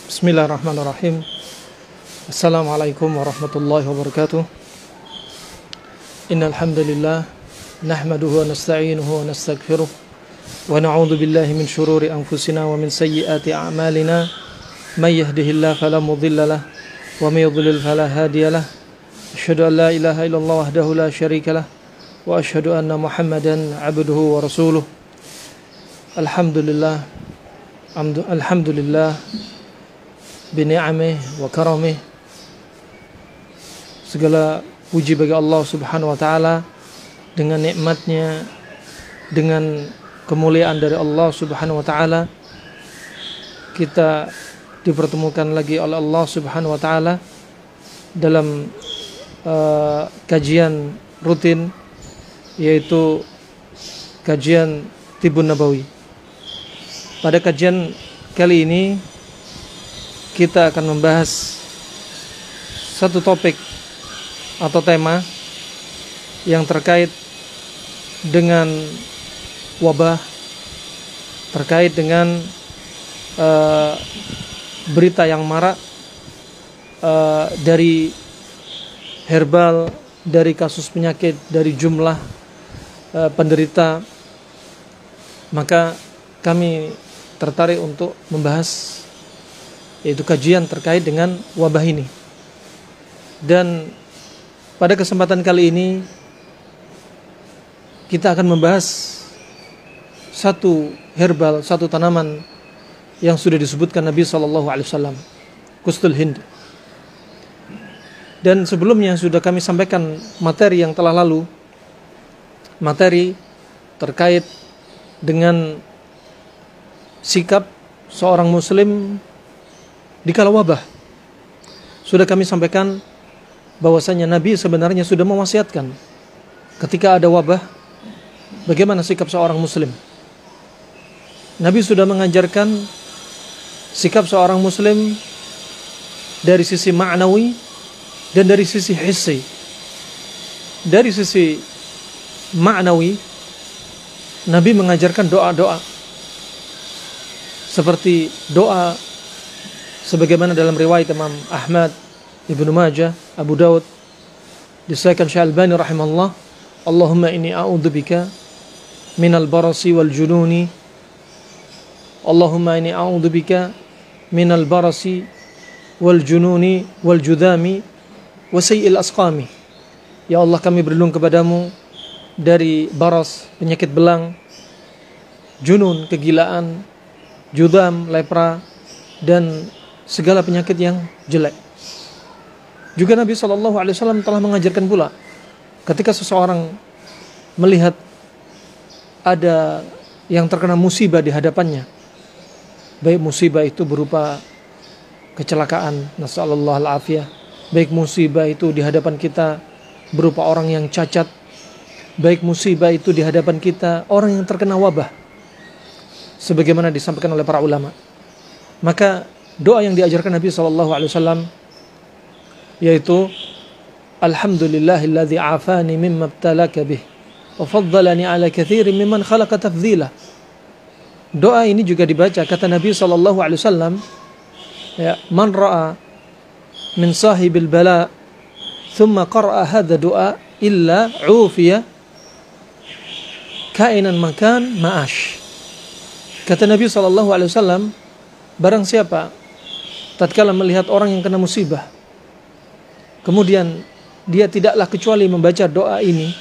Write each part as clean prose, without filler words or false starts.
Bismillahirrahmanirrahim. Assalamualaikum warahmatullahi wabarakatuh. Innal hamdalillah nahmaduhu wa nasta'inuhu wa nastaghfiruh wa na'udzu billahi min shururi anfusina wa min sayyiati a'malina. May yahdihillahu fala mudilla lahu wa may yudlil fala hadiya lahu. Asyhadu an la ilaha illallah wahdahu la syarika lahu wa asyhadu anna Muhammadan 'abduhu wa rasuluh. Alhamdulillah bini'amih wa karamih. Segala puji bagi Allah subhanahu wa ta'ala, dengan nikmatnya, dengan kemuliaan dari Allah subhanahu wa ta'ala, kita dipertemukan lagi oleh Allah subhanahu wa ta'ala dalam kajian rutin, yaitu kajian Tibbun Nabawi. Pada kajian kali ini kita akan membahas satu topik atau tema yang terkait dengan wabah, terkait dengan berita yang marak dari herbal, dari kasus penyakit, dari jumlah penderita. Maka kami tertarik untuk membahas, yaitu kajian terkait dengan wabah ini. Dan pada kesempatan kali ini kita akan membahas satu herbal, satu tanaman yang sudah disebutkan Nabi SAW, Kustul Hind. Dan sebelumnya sudah kami sampaikan materi yang telah lalu, materi terkait dengan sikap seorang muslim di kala wabah. Sudah kami sampaikan bahwasanya Nabi sebenarnya sudah mewasiatkan ketika ada wabah, bagaimana sikap seorang muslim. Nabi sudah mengajarkan sikap seorang muslim dari sisi ma'nawi dan dari sisi hissi. Dari sisi ma'nawi, Nabi mengajarkan doa-doa seperti doa sebagaimana dalam riwayat Imam Ahmad, Ibnu Majah, Abu Daud, disahihkan Syekh Albani rahimahullah, Allahumma inni a'udzubika minal barasi wal jununi, Allahumma inni a'udzubika minal barasi wal jununi wal judami wa sayyi'il asqami. Ya Allah, kami berlindung kepadamu dari baras, penyakit belang, junun, kegilaan, judam, lepra, dan segala penyakit yang jelek. Juga Nabi SAW telah mengajarkan pula, ketika seseorang melihat ada yang terkena musibah di hadapannya, baik musibah itu berupa kecelakaan, nasallallahu al-afiyah, baik musibah itu di hadapan kita berupa orang yang cacat, baik musibah itu di hadapan kita orang yang terkena wabah, sebagaimana disampaikan oleh para ulama. Maka doa yang diajarkan Nabi SAW yaitu Alhamdulillahilladzi afani mimma ibtalaka bih wa faddalani ala katsirin mimman khalaqa tafdhila. Doa ini juga dibaca, kata Nabi SAW, ya, man ra'a min sahibil bala thumma qara'a hadha du'a illa ufiya kainan makan ma'ash. Kata Nabi SAW, barang siapa tatkala melihat orang yang kena musibah, kemudian dia tidaklah kecuali membaca doa ini,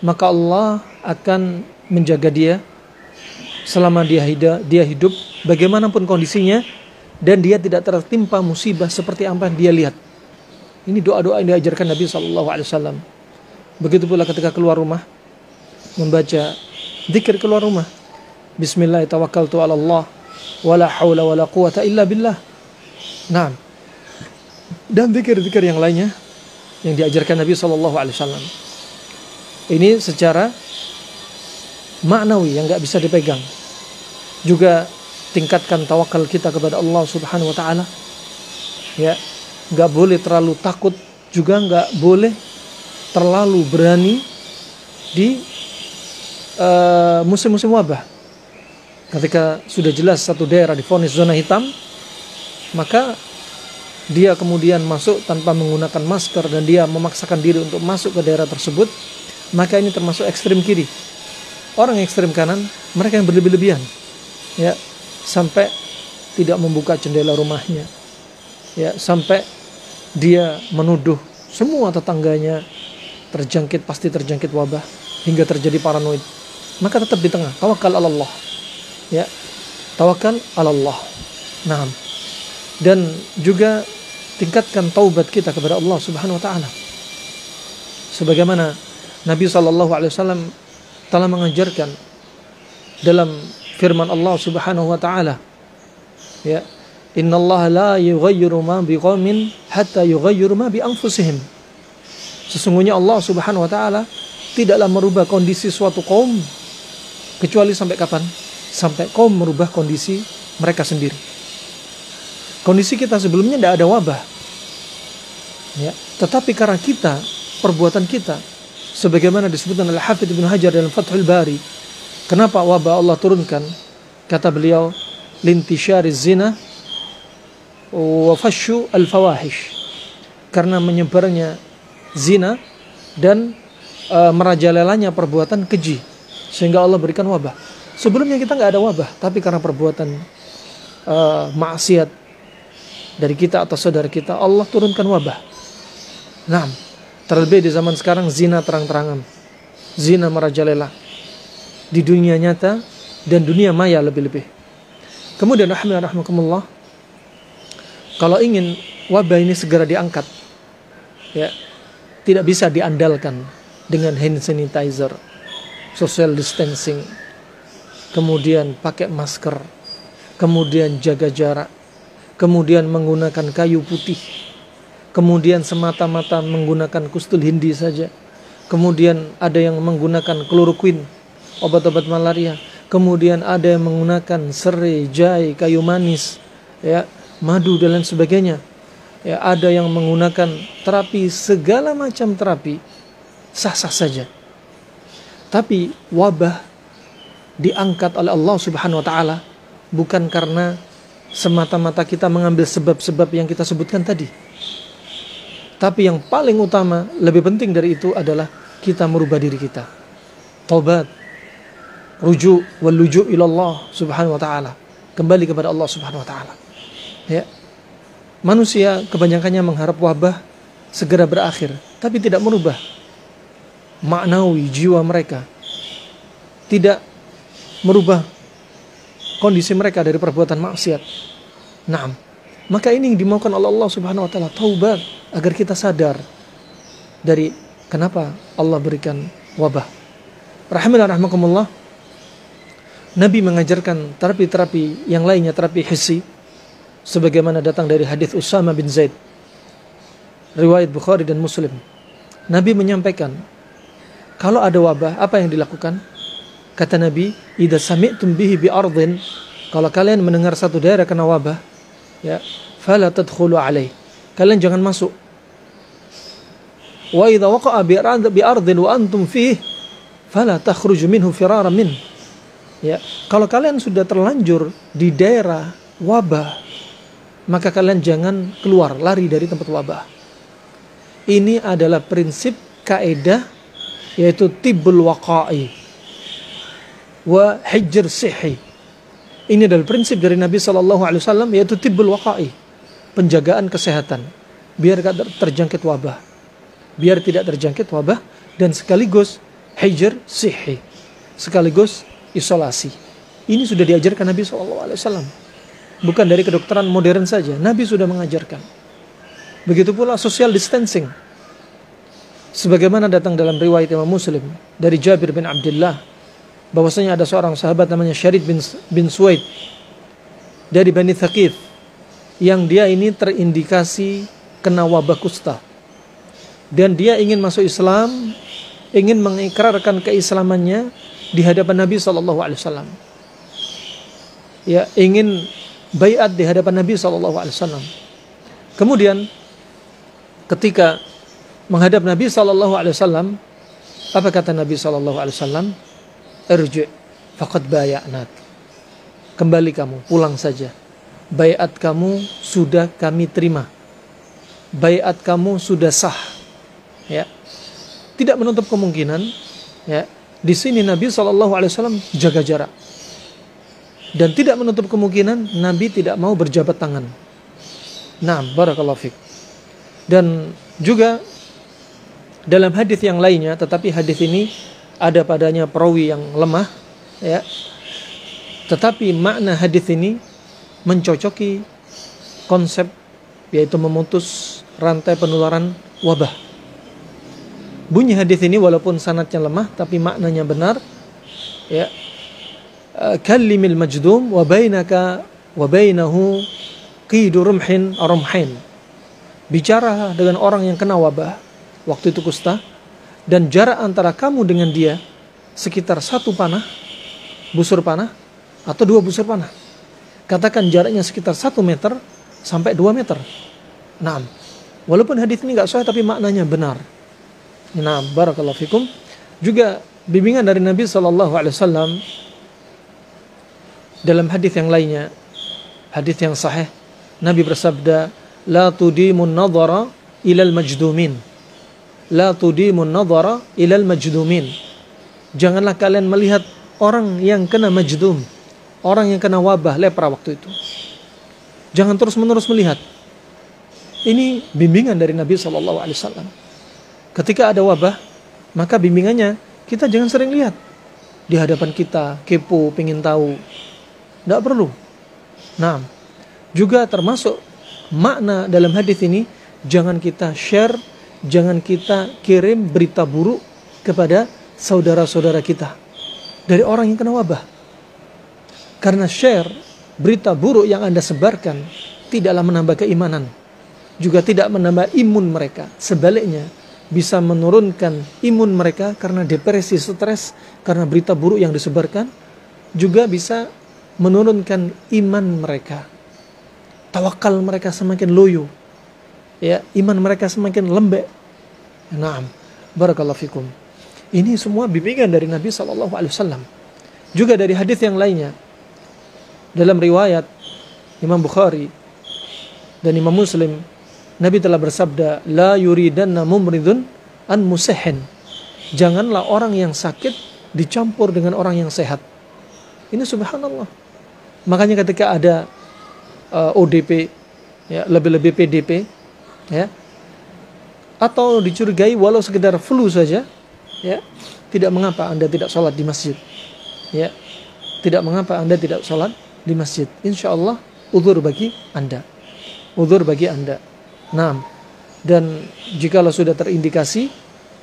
maka Allah akan menjaga dia selama dia hidup, bagaimanapun kondisinya, dan dia tidak tertimpa musibah seperti apa yang dia lihat. Ini doa-doa yang diajarkan Nabi SAW. Begitu pula ketika keluar rumah, membaca zikir keluar rumah, Bismillah tawakkaltu ala Allah wala haula wala quwata illa billah. Nah, dan zikir-zikir yang lainnya yang diajarkan Nabi SAW. Ini secara maknawi yang gak bisa dipegang. Juga tingkatkan tawakal kita kepada Allah subhanahu wa ta'ala. Ya, gak boleh terlalu takut, juga gak boleh terlalu berani di musim-musim wabah. Ketika sudah jelas satu daerah divonis zona hitam, maka dia kemudian masuk tanpa menggunakan masker dan dia memaksakan diri untuk masuk ke daerah tersebut, maka ini termasuk ekstrem kiri. Orang ekstrem kanan, mereka yang berlebih-lebihan, ya, sampai tidak membuka jendela rumahnya, ya, sampai dia menuduh semua tetangganya pasti terjangkit wabah, hingga terjadi paranoid. Maka tetap di tengah, tawakal ala Allah, ya, tawakal ala Allah. Nah, dan juga tingkatkan taubat kita kepada Allah Subhanahu wa taala. Sebagaimana Nabi SAW telah mengajarkan dalam firman Allah Subhanahu wa taala, ya, innallaha la yughayyiru ma biqaumin hatta yughayyiru ma bi anfusihim. Sesungguhnya Allah Subhanahu wa taala tidaklah merubah kondisi suatu kaum kecuali sampai kapan? Sampai kaum merubah kondisi mereka sendiri. Kondisi kita sebelumnya tidak ada wabah, ya, tetapi karena kita, perbuatan kita, sebagaimana disebutkan oleh Hafidz Ibnu Hajar dalam Fathul Bari, kenapa wabah Allah turunkan? Kata beliau, lintishariz zina wa fashu al-fawahish, karena menyebarnya zina dan merajalelanya perbuatan keji, sehingga Allah berikan wabah. Sebelumnya kita nggak ada wabah, tapi karena perbuatan maksiat dari kita atau saudara kita, Allah turunkan wabah. Nah, terlebih di zaman sekarang zina terang-terangan, zina merajalela di dunia nyata dan dunia maya lebih-lebih. Kemudian rahmatullah, kalau ingin wabah ini segera diangkat, ya, tidak bisa diandalkan dengan hand sanitizer, social distancing, kemudian pakai masker, kemudian jaga jarak, kemudian menggunakan kayu putih, kemudian semata-mata menggunakan kustul hindi saja, kemudian ada yang menggunakan kloroquine, obat-obat malaria, kemudian ada yang menggunakan serai, jahe, kayu manis, ya, madu dan lain sebagainya, ya, ada yang menggunakan terapi, segala macam terapi, sah-sah saja. Tapi wabah diangkat oleh Allah Subhanahu wa taala bukan karena semata-mata kita mengambil sebab-sebab yang kita sebutkan tadi. Tapi yang paling utama, lebih penting dari itu adalah kita merubah diri kita. Taubat, rujuk, wal luju' ila Allah Subhanahu wa taala. Kembali kepada Allah Subhanahu wa taala. Ya. Manusia kebanyakannya mengharap wabah segera berakhir, tapi tidak merubah maknawi jiwa mereka. Tidak merubah kondisi mereka dari perbuatan maksiat. Nah, maka ini yang dimaukan oleh Allah Subhanahu wa taala, taubat, agar kita sadar dari kenapa Allah berikan wabah. Rahimakumullah, Nabi mengajarkan terapi-terapi yang lainnya, terapi hissi, sebagaimana datang dari hadis Usama bin Zaid, riwayat Bukhari dan Muslim. Nabi menyampaikan, kalau ada wabah, apa yang dilakukan? Kata Nabi, idza sami'tum bihi bi ardhin, kalau kalian mendengar satu daerah kena wabah, ya, fala tadkhulu alaih, kalian jangan masuk. Wa idza waqa'a bi ardhin wa antum fihi, fala takhruju minhu firaran min. Ya, kalau kalian sudah terlanjur di daerah wabah, maka kalian jangan keluar, lari dari tempat wabah. Ini adalah prinsip kaidah, yaitu tibbul waqa'i wa hijr sihi. Ini adalah prinsip dari Nabi SAW, yaitu tibbul waqa'i, penjagaan kesehatan, biar tidak terjangkit wabah, biar tidak terjangkit wabah, dan sekaligus hijr sihi, sekaligus isolasi. Ini sudah diajarkan Nabi SAW, bukan dari kedokteran modern saja. Nabi sudah mengajarkan. Begitu pula social distancing, sebagaimana datang dalam riwayat Imam Muslim dari Jabir bin Abdullah, bahwasanya ada seorang sahabat namanya Syarid bin Suwaid dari Bani Thaqif, yang dia ini terindikasi kena wabah kusta, dan dia ingin masuk Islam, ingin mengikrarkan keislamannya di hadapan Nabi SAW, ya, ingin baiat di hadapan Nabi SAW. Kemudian ketika menghadap Nabi SAW, apa kata Nabi SAW? Irji' faqad baya'nak, kembali kamu, pulang saja. baiat kamu sudah kami terima, baiat kamu sudah sah. Ya, tidak menutup kemungkinan, ya, di sini Nabi SAW jaga jarak, dan tidak menutup kemungkinan Nabi tidak mau berjabat tangan. Naam, barakallahu fiik. Dan juga dalam hadis yang lainnya, tetapi hadis ini ada padanya perawi yang lemah, ya. Tetapi makna hadis ini mencocoki konsep, yaitu memutus rantai penularan wabah. Bunyi hadis ini walaupun sanadnya lemah tapi maknanya benar, ya. Kallimil majdum wa bainaka wa bainahu qidu rumhin rumhain. Bicara dengan orang yang kena wabah, waktu itu kusta, dan jarak antara kamu dengan dia sekitar 1 panah, busur panah, atau 2 busur panah. Katakan jaraknya sekitar 1 meter sampai 2 meter. Nah, walaupun hadis ini gak sahih tapi maknanya benar. Nah, barakallahu fikum. Juga bimbingan dari Nabi SAW dalam hadis yang lainnya, hadis yang sahih, Nabi bersabda, la tudimun nadhara ilal majdumin, la tudimun nadhara ilal majdumin. Janganlah kalian melihat orang yang kena majdum, orang yang kena wabah lepra waktu itu. Jangan terus-menerus melihat. Ini bimbingan dari Nabi SAW. Ketika ada wabah, maka bimbingannya kita jangan sering lihat di hadapan kita, kepo, pengen tahu. Tidak perlu. Nah, juga termasuk makna dalam hadis ini, jangan kita share, jangan kita kirim berita buruk kepada saudara-saudara kita dari orang yang kena wabah. Karena share berita buruk yang Anda sebarkan tidaklah menambah keimanan, juga tidak menambah imun mereka. Sebaliknya, bisa menurunkan imun mereka karena depresi, stres, karena berita buruk yang disebarkan. Juga bisa menurunkan iman mereka. Tawakal mereka semakin loyo. Ya, iman mereka semakin lembek. Naam, barakallahu fikum. Ini semua bimbingan dari Nabi SAW. Juga dari hadis yang lainnya, dalam riwayat Imam Bukhari dan Imam Muslim, Nabi telah bersabda, la yuridanna mumridun an musihhin. Janganlah orang yang sakit dicampur dengan orang yang sehat. Ini subhanallah. Makanya ketika ada ODP, ya, lebih-lebih PDP, ya, atau dicurigai walau sekedar flu saja, ya, tidak mengapa Anda tidak sholat di masjid, ya, tidak mengapa Anda tidak sholat di masjid. Insya Allah uzur bagi Anda, uzur bagi Anda. Nah, dan jikalau sudah terindikasi,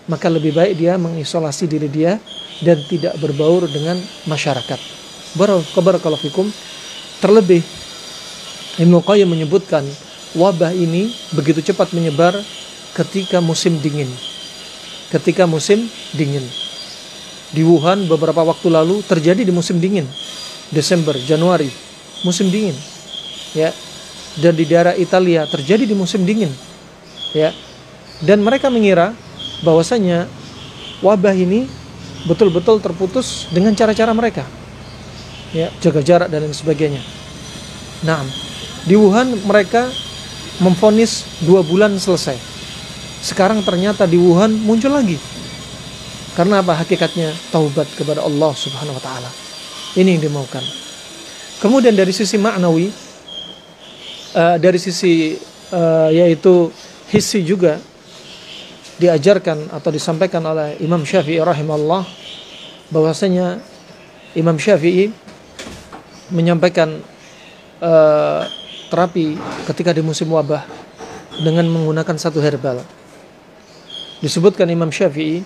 maka lebih baik dia mengisolasi diri dia dan tidak berbaur dengan masyarakat. Barakallahu fikum. Terlebih Ibnu Qayyim menyebutkan wabah ini begitu cepat menyebar ketika musim dingin. Ketika musim dingin. Di Wuhan beberapa waktu lalu terjadi di musim dingin. Desember, Januari, musim dingin. Ya. Dan di daerah Italia terjadi di musim dingin. Ya. Dan mereka mengira bahwasanya wabah ini betul-betul terputus dengan cara-cara mereka. Ya, jaga jarak dan lain sebagainya. Nah, di Wuhan mereka memvonis 2 bulan selesai. Sekarang ternyata di Wuhan muncul lagi. Karena apa? Hakikatnya taubat kepada Allah Subhanahu wa taala. Ini yang dimaukan. Kemudian dari sisi maknawi, dari sisi yaitu hissi juga diajarkan atau disampaikan oleh Imam Syafi'i rahimahullah, bahwasanya Imam Syafi'i menyampaikan terapi ketika di musim wabah dengan menggunakan satu herbal. Disebutkan Imam Syafi'i,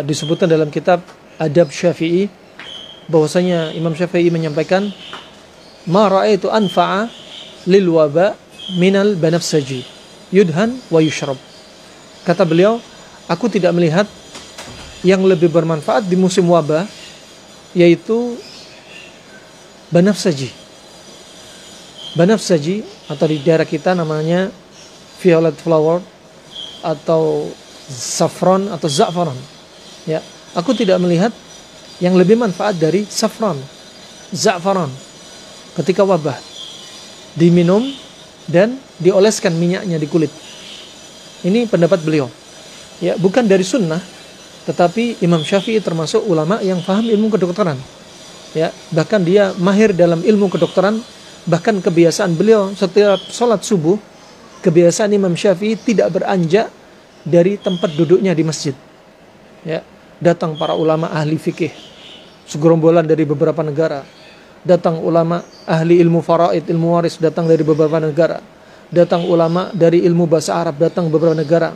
disebutkan dalam kitab Adab Syafi'i, bahwasanya Imam Syafi'i menyampaikan, ma ra'aitu anfa'a lil waba minal banafsaji yudhan wa yushrab. Kata beliau, aku tidak melihat yang lebih bermanfaat di musim wabah, yaitu banafsaji. Banafsaji atau di daerah kita namanya violet flower atau saffron atau za'faran. Ya, aku tidak melihat yang lebih manfaat dari saffron, za'faran ketika wabah. diminum dan dioleskan minyaknya di kulit. Ini pendapat beliau. Ya, bukan dari sunnah, tetapi Imam Syafi'i termasuk ulama yang paham ilmu kedokteran. Ya, bahkan dia mahir dalam ilmu kedokteran. Bahkan kebiasaan beliau setiap sholat subuh, kebiasaan Imam Syafi'i tidak beranjak dari tempat duduknya di masjid. Ya, datang para ulama ahli fikih segerombolan dari beberapa negara, datang ulama ahli ilmu faraid, ilmu waris datang dari beberapa negara, datang ulama dari ilmu bahasa Arab datang beberapa negara,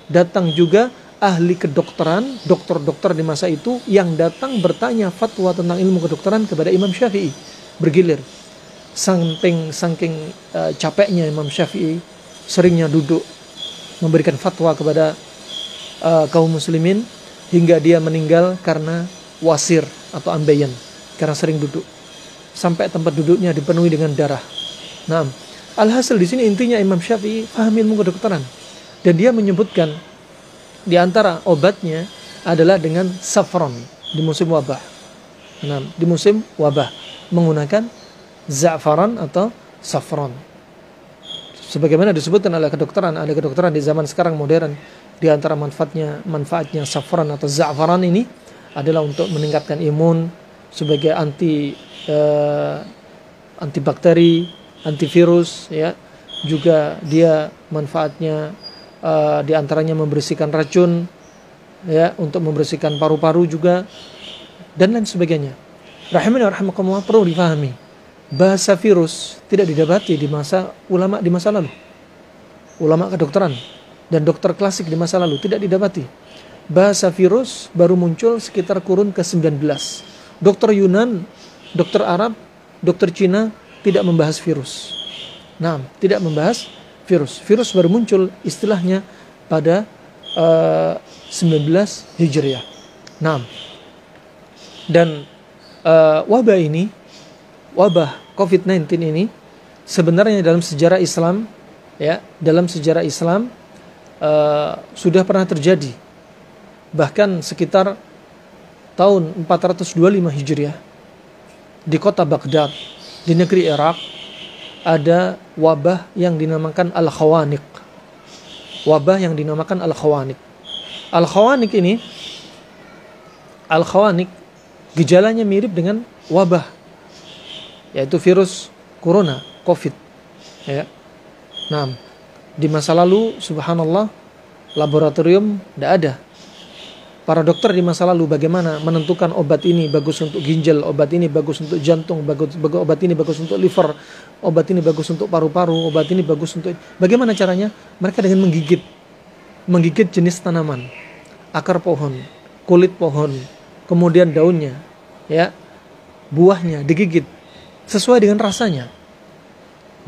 datang juga ahli kedokteran, dokter-dokter di masa itu yang datang bertanya fatwa tentang ilmu kedokteran kepada Imam Syafi'i, bergilir. Saking capeknya Imam Syafi'i, seringnya duduk memberikan fatwa kepada kaum muslimin, hingga dia meninggal karena wasir atau ambeien, karena sering duduk sampai tempat duduknya dipenuhi dengan darah. Nah, alhasil di sini intinya Imam Syafi'i paham ilmu kedokteran, dan dia menyebutkan di antara obatnya adalah dengan saffron di musim wabah. Nah, di musim wabah menggunakan za'faran atau saffron. Sebagaimana disebutkan oleh kedokteran di zaman sekarang modern, di antara manfaatnya saffron atau za'faran ini adalah untuk meningkatkan imun sebagai antibakteri, antivirus, ya. Juga dia manfaatnya di antaranya membersihkan racun, ya, untuk membersihkan paru-paru juga, dan lain sebagainya. Rahimani wa rahimakumullah, perlu difahami, bahasa virus tidak didapati di masa ulama di masa lalu. Ulama kedokteran dan dokter klasik di masa lalu tidak didapati. Bahasa virus baru muncul sekitar kurun ke-19. Dokter Yunan, dokter Arab, dokter Cina tidak membahas virus. Nah, tidak membahas virus. Virus baru muncul istilahnya pada 19 Hijriah. Nah, dan wabah COVID-19 ini sebenarnya dalam sejarah Islam, ya, sudah pernah terjadi. Bahkan sekitar tahun 425 Hijriah di kota Baghdad di negeri Irak ada wabah yang dinamakan Al-Khawaniq. Al-Khawaniq gejalanya mirip dengan wabah, yaitu virus corona, COVID, ya. Nah, di masa lalu subhanallah laboratorium tidak ada. Para dokter di masa lalu bagaimana menentukan obat ini bagus untuk ginjal, obat ini bagus untuk jantung, obat ini bagus untuk liver, obat ini bagus untuk paru-paru, obat ini bagus untuk... Bagaimana caranya? Mereka dengan menggigit jenis tanaman, akar pohon, kulit pohon, kemudian daunnya, ya, buahnya digigit sesuai dengan rasanya.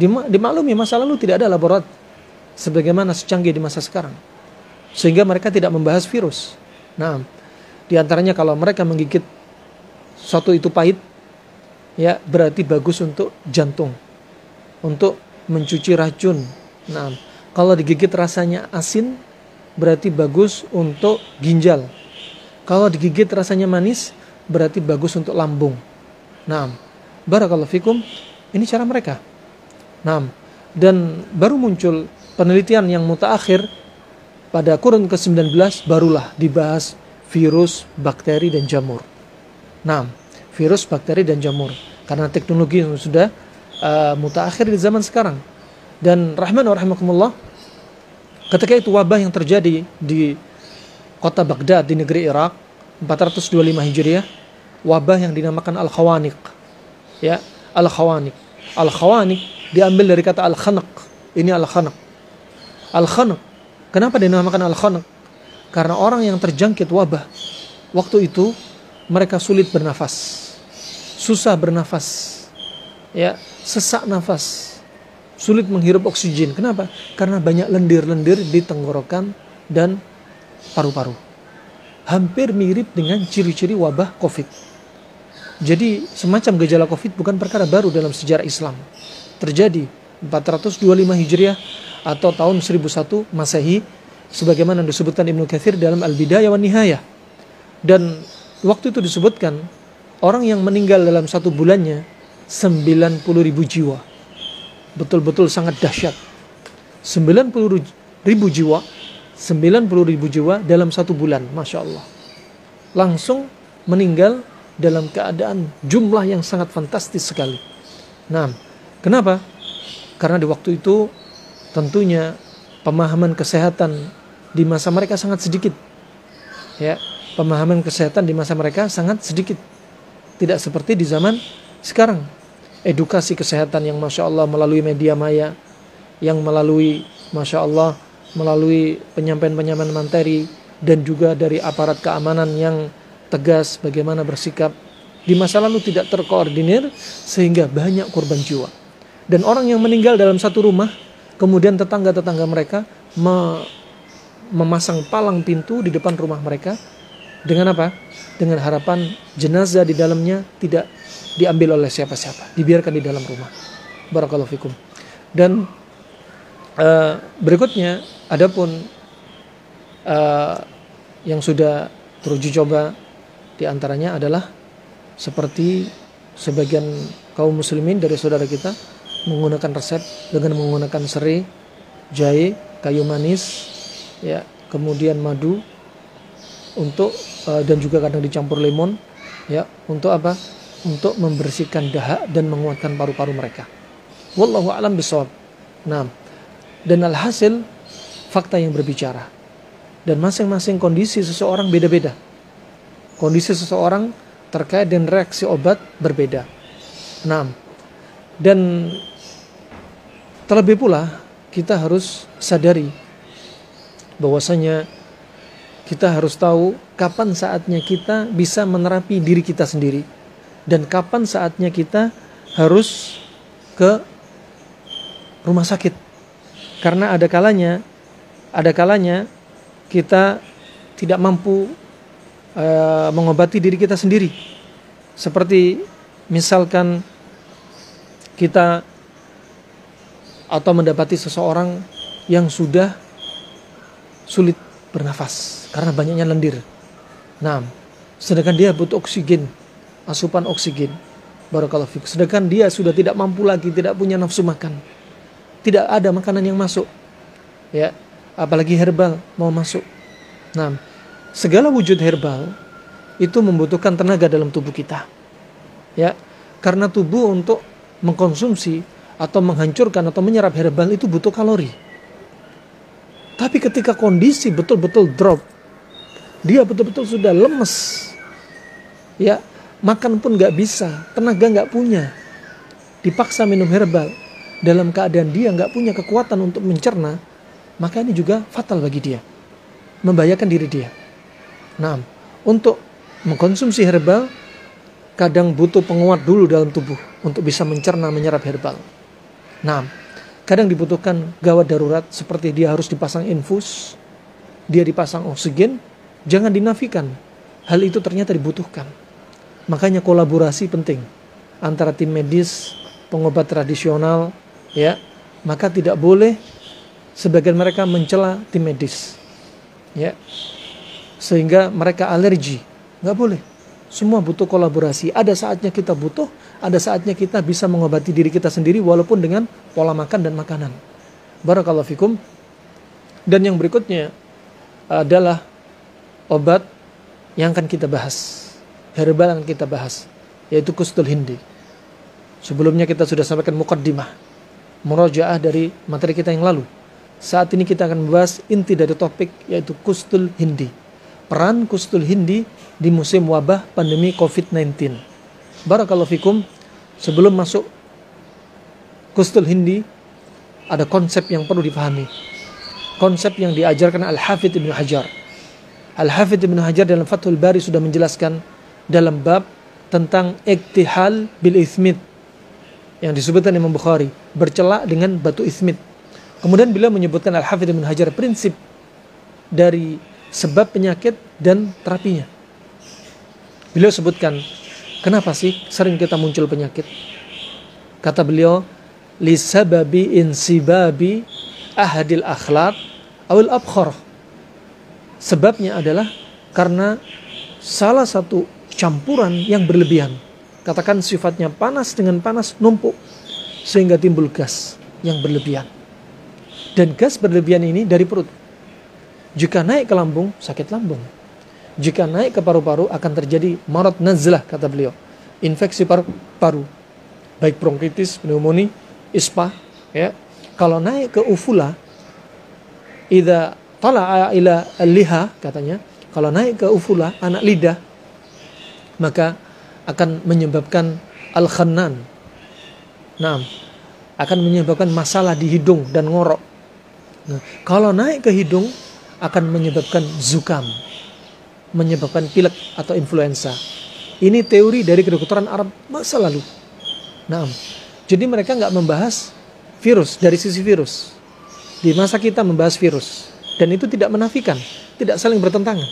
Dimaklumi masa lalu tidak ada laboratorium sebagaimana secanggih di masa sekarang, sehingga mereka tidak membahas virus. Nah, di antaranya kalau mereka menggigit suatu itu pahit, ya, berarti bagus untuk jantung, untuk mencuci racun. Nah, kalau digigit rasanya asin, berarti bagus untuk ginjal. Kalau digigit rasanya manis, berarti bagus untuk lambung. Nah, barakallahu fikum, ini cara mereka. Nah, dan baru muncul penelitian yang mutaakhir pada kurun ke-19, barulah dibahas virus, bakteri, dan jamur. Nah, virus, bakteri, dan jamur, karena teknologi yang sudah mutaakhir di zaman sekarang. Dan rahman wa rahimakumullah, ketika itu wabah yang terjadi di kota Baghdad di negeri Irak 425 Hijriah, wabah yang dinamakan Al-Khawaniq, ya, Al-Khawaniq diambil dari kata Al-Khanaq. Ini Al-Khanaq. Kenapa dinamakan Al-Khanaq? Karena orang yang terjangkit wabah waktu itu mereka sulit bernafas, susah bernafas, ya, sesak nafas, sulit menghirup oksigen. Kenapa? Karena banyak lendir-lendir di tenggorokan dan paru-paru. Hampir mirip dengan ciri-ciri wabah COVID. Jadi semacam gejala COVID bukan perkara baru dalam sejarah Islam. Terjadi 425 Hijriah atau tahun 1001 Masehi, sebagaimana disebutkan Ibnu Katsir dalam Al-Bidayah wan Nihayah. Dan waktu itu disebutkan orang yang meninggal dalam satu bulannya 90.000 jiwa. betul-betul sangat dahsyat. 90.000 jiwa, 90.000 jiwa dalam 1 bulan, Masya Allah. Langsung meninggal dalam keadaan jumlah yang sangat fantastis sekali. Nah, kenapa? Karena di waktu itu tentunya pemahaman kesehatan di masa mereka sangat sedikit. Ya, pemahaman kesehatan di masa mereka sangat sedikit. Tidak seperti di zaman sekarang. Edukasi kesehatan yang Masya Allah melalui media maya, yang melalui Masya Allah melalui penyampaian-penyampaian materi, dan juga dari aparat keamanan yang tegas bagaimana bersikap. Di masa lalu tidak terkoordinir sehingga banyak korban jiwa. Dan orang yang meninggal dalam satu rumah, kemudian tetangga-tetangga mereka memasang palang pintu di depan rumah mereka. Dengan apa? Dengan harapan jenazah di dalamnya tidak diambil oleh siapa-siapa, dibiarkan di dalam rumah. Barakallahu fikum. Dan berikutnya, adapun yang sudah teruji coba di antaranya adalah seperti sebagian kaum muslimin dari saudara kita menggunakan resep dengan menggunakan serai, jahe, kayu manis, ya, kemudian madu untuk dan juga kadang dicampur lemon, ya, untuk apa? Untuk membersihkan dahak dan menguatkan paru-paru mereka. Wallahu a'lam bishawab. Nah, dan alhasil fakta yang berbicara. Dan masing-masing kondisi seseorang beda-beda. Kondisi seseorang terkait dengan reaksi obat berbeda. Nah, dan terlebih pula kita harus sadari bahwasanya kita harus tahu kapan saatnya kita bisa menerapi diri kita sendiri dan kapan saatnya kita harus ke rumah sakit. Karena ada kalanya kita tidak mampu mengobati diri kita sendiri. Seperti misalkan kita atau mendapati seseorang yang sudah sulit bernafas karena banyaknya lendir. Nah, sedangkan dia butuh oksigen, asupan oksigen. Barakallahu fiik. Sedangkan dia sudah tidak mampu lagi, tidak punya nafsu makan. Tidak ada makanan yang masuk. Ya, apalagi herbal mau masuk. Nah, segala wujud herbal itu membutuhkan tenaga dalam tubuh kita. Ya, karena tubuh untuk mengkonsumsi atau menghancurkan atau menyerap herbal itu butuh kalori. Tapi ketika kondisi betul-betul drop, dia betul-betul sudah lemes, ya, makan pun gak bisa, tenaga gak punya, dipaksa minum herbal dalam keadaan dia gak punya kekuatan untuk mencerna, maka ini juga fatal bagi dia, membahayakan diri dia. Nah, untuk mengkonsumsi herbal kadang butuh penguat dulu dalam tubuh untuk bisa mencerna, menyerap herbal. Nah, kadang dibutuhkan gawat darurat seperti dia harus dipasang infus, dia dipasang oksigen, jangan dinafikan. Hal itu ternyata dibutuhkan. Makanya kolaborasi penting antara tim medis, pengobat tradisional, ya. Maka tidak boleh sebagian mereka mencela tim medis, ya, sehingga mereka alergi. Nggak boleh. Semua butuh kolaborasi. Ada saatnya kita butuh, ada saatnya kita bisa mengobati diri kita sendiri walaupun dengan pola makan dan makanan. Barakallahu fikum. Dan yang berikutnya adalah obat yang akan kita bahas, herbal yang akan kita bahas, yaitu Kustul Hindi. Sebelumnya kita sudah sampaikan muqaddimah, murajaah dari materi kita yang lalu. Saat ini kita akan membahas inti dari topik, yaitu Kustul Hindi. Peran Kustul Hindi di musim wabah pandemi COVID-19. Barakallahu fikum. Sebelum masuk Kustul Hindi, ada konsep yang perlu dipahami. Konsep yang diajarkan Al-Hafidz Ibnu Hajar. Al-Hafidz Ibnu Hajar dalam Fathul Bari sudah menjelaskan dalam bab tentang iktihal bil ithmit yang disebutkan Imam Bukhari, bercelak dengan batu ithmit. Kemudian beliau menyebutkan Al-Hafidz Ibnu Hajar prinsip dari sebab penyakit dan terapinya. Beliau sebutkan, kenapa sih sering kita muncul penyakit? Kata beliau, lisababi insibabi ahadil akhlaq awil abkhar. Sebabnya adalah karena salah satu campuran yang berlebihan. Katakan sifatnya panas dengan panas numpuk sehingga timbul gas. yang berlebihan. Dan gas berlebihan ini dari perut. Jika naik ke lambung, sakit lambung. Jika naik ke paru-paru akan terjadi marad nazlah, kata beliau. Infeksi paru-paru. Baik bronkitis, pneumonia, ispa. Ya. Kalau naik ke ufula, idza tala'a ila al-liha, katanya, kalau naik ke ufula, anak lidah, maka akan menyebabkan al-khannan. Nah, akan menyebabkan masalah di hidung dan ngorok. Nah, kalau naik ke hidung akan menyebabkan zukam, menyebabkan pilek atau influenza. Ini teori dari kedokteran Arab masa lalu. Nah, jadi mereka nggak membahas virus dari sisi virus. Di masa kita membahas virus, dan itu tidak menafikan, tidak saling bertentangan.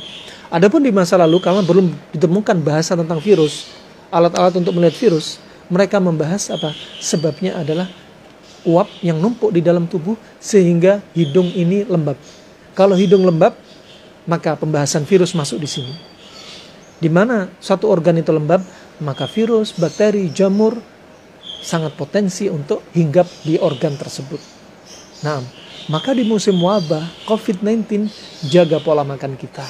Adapun di masa lalu, kalau belum ditemukan bahasa tentang virus, alat-alat untuk melihat virus, mereka membahas apa? Sebabnya adalah uap yang numpuk di dalam tubuh sehingga hidung ini lembab. Kalau hidung lembab, maka pembahasan virus masuk di sini. Di mana satu organ itu lembab, maka virus, bakteri, jamur sangat potensi untuk hinggap di organ tersebut. Nah, maka di musim wabah COVID-19 jaga pola makan kita.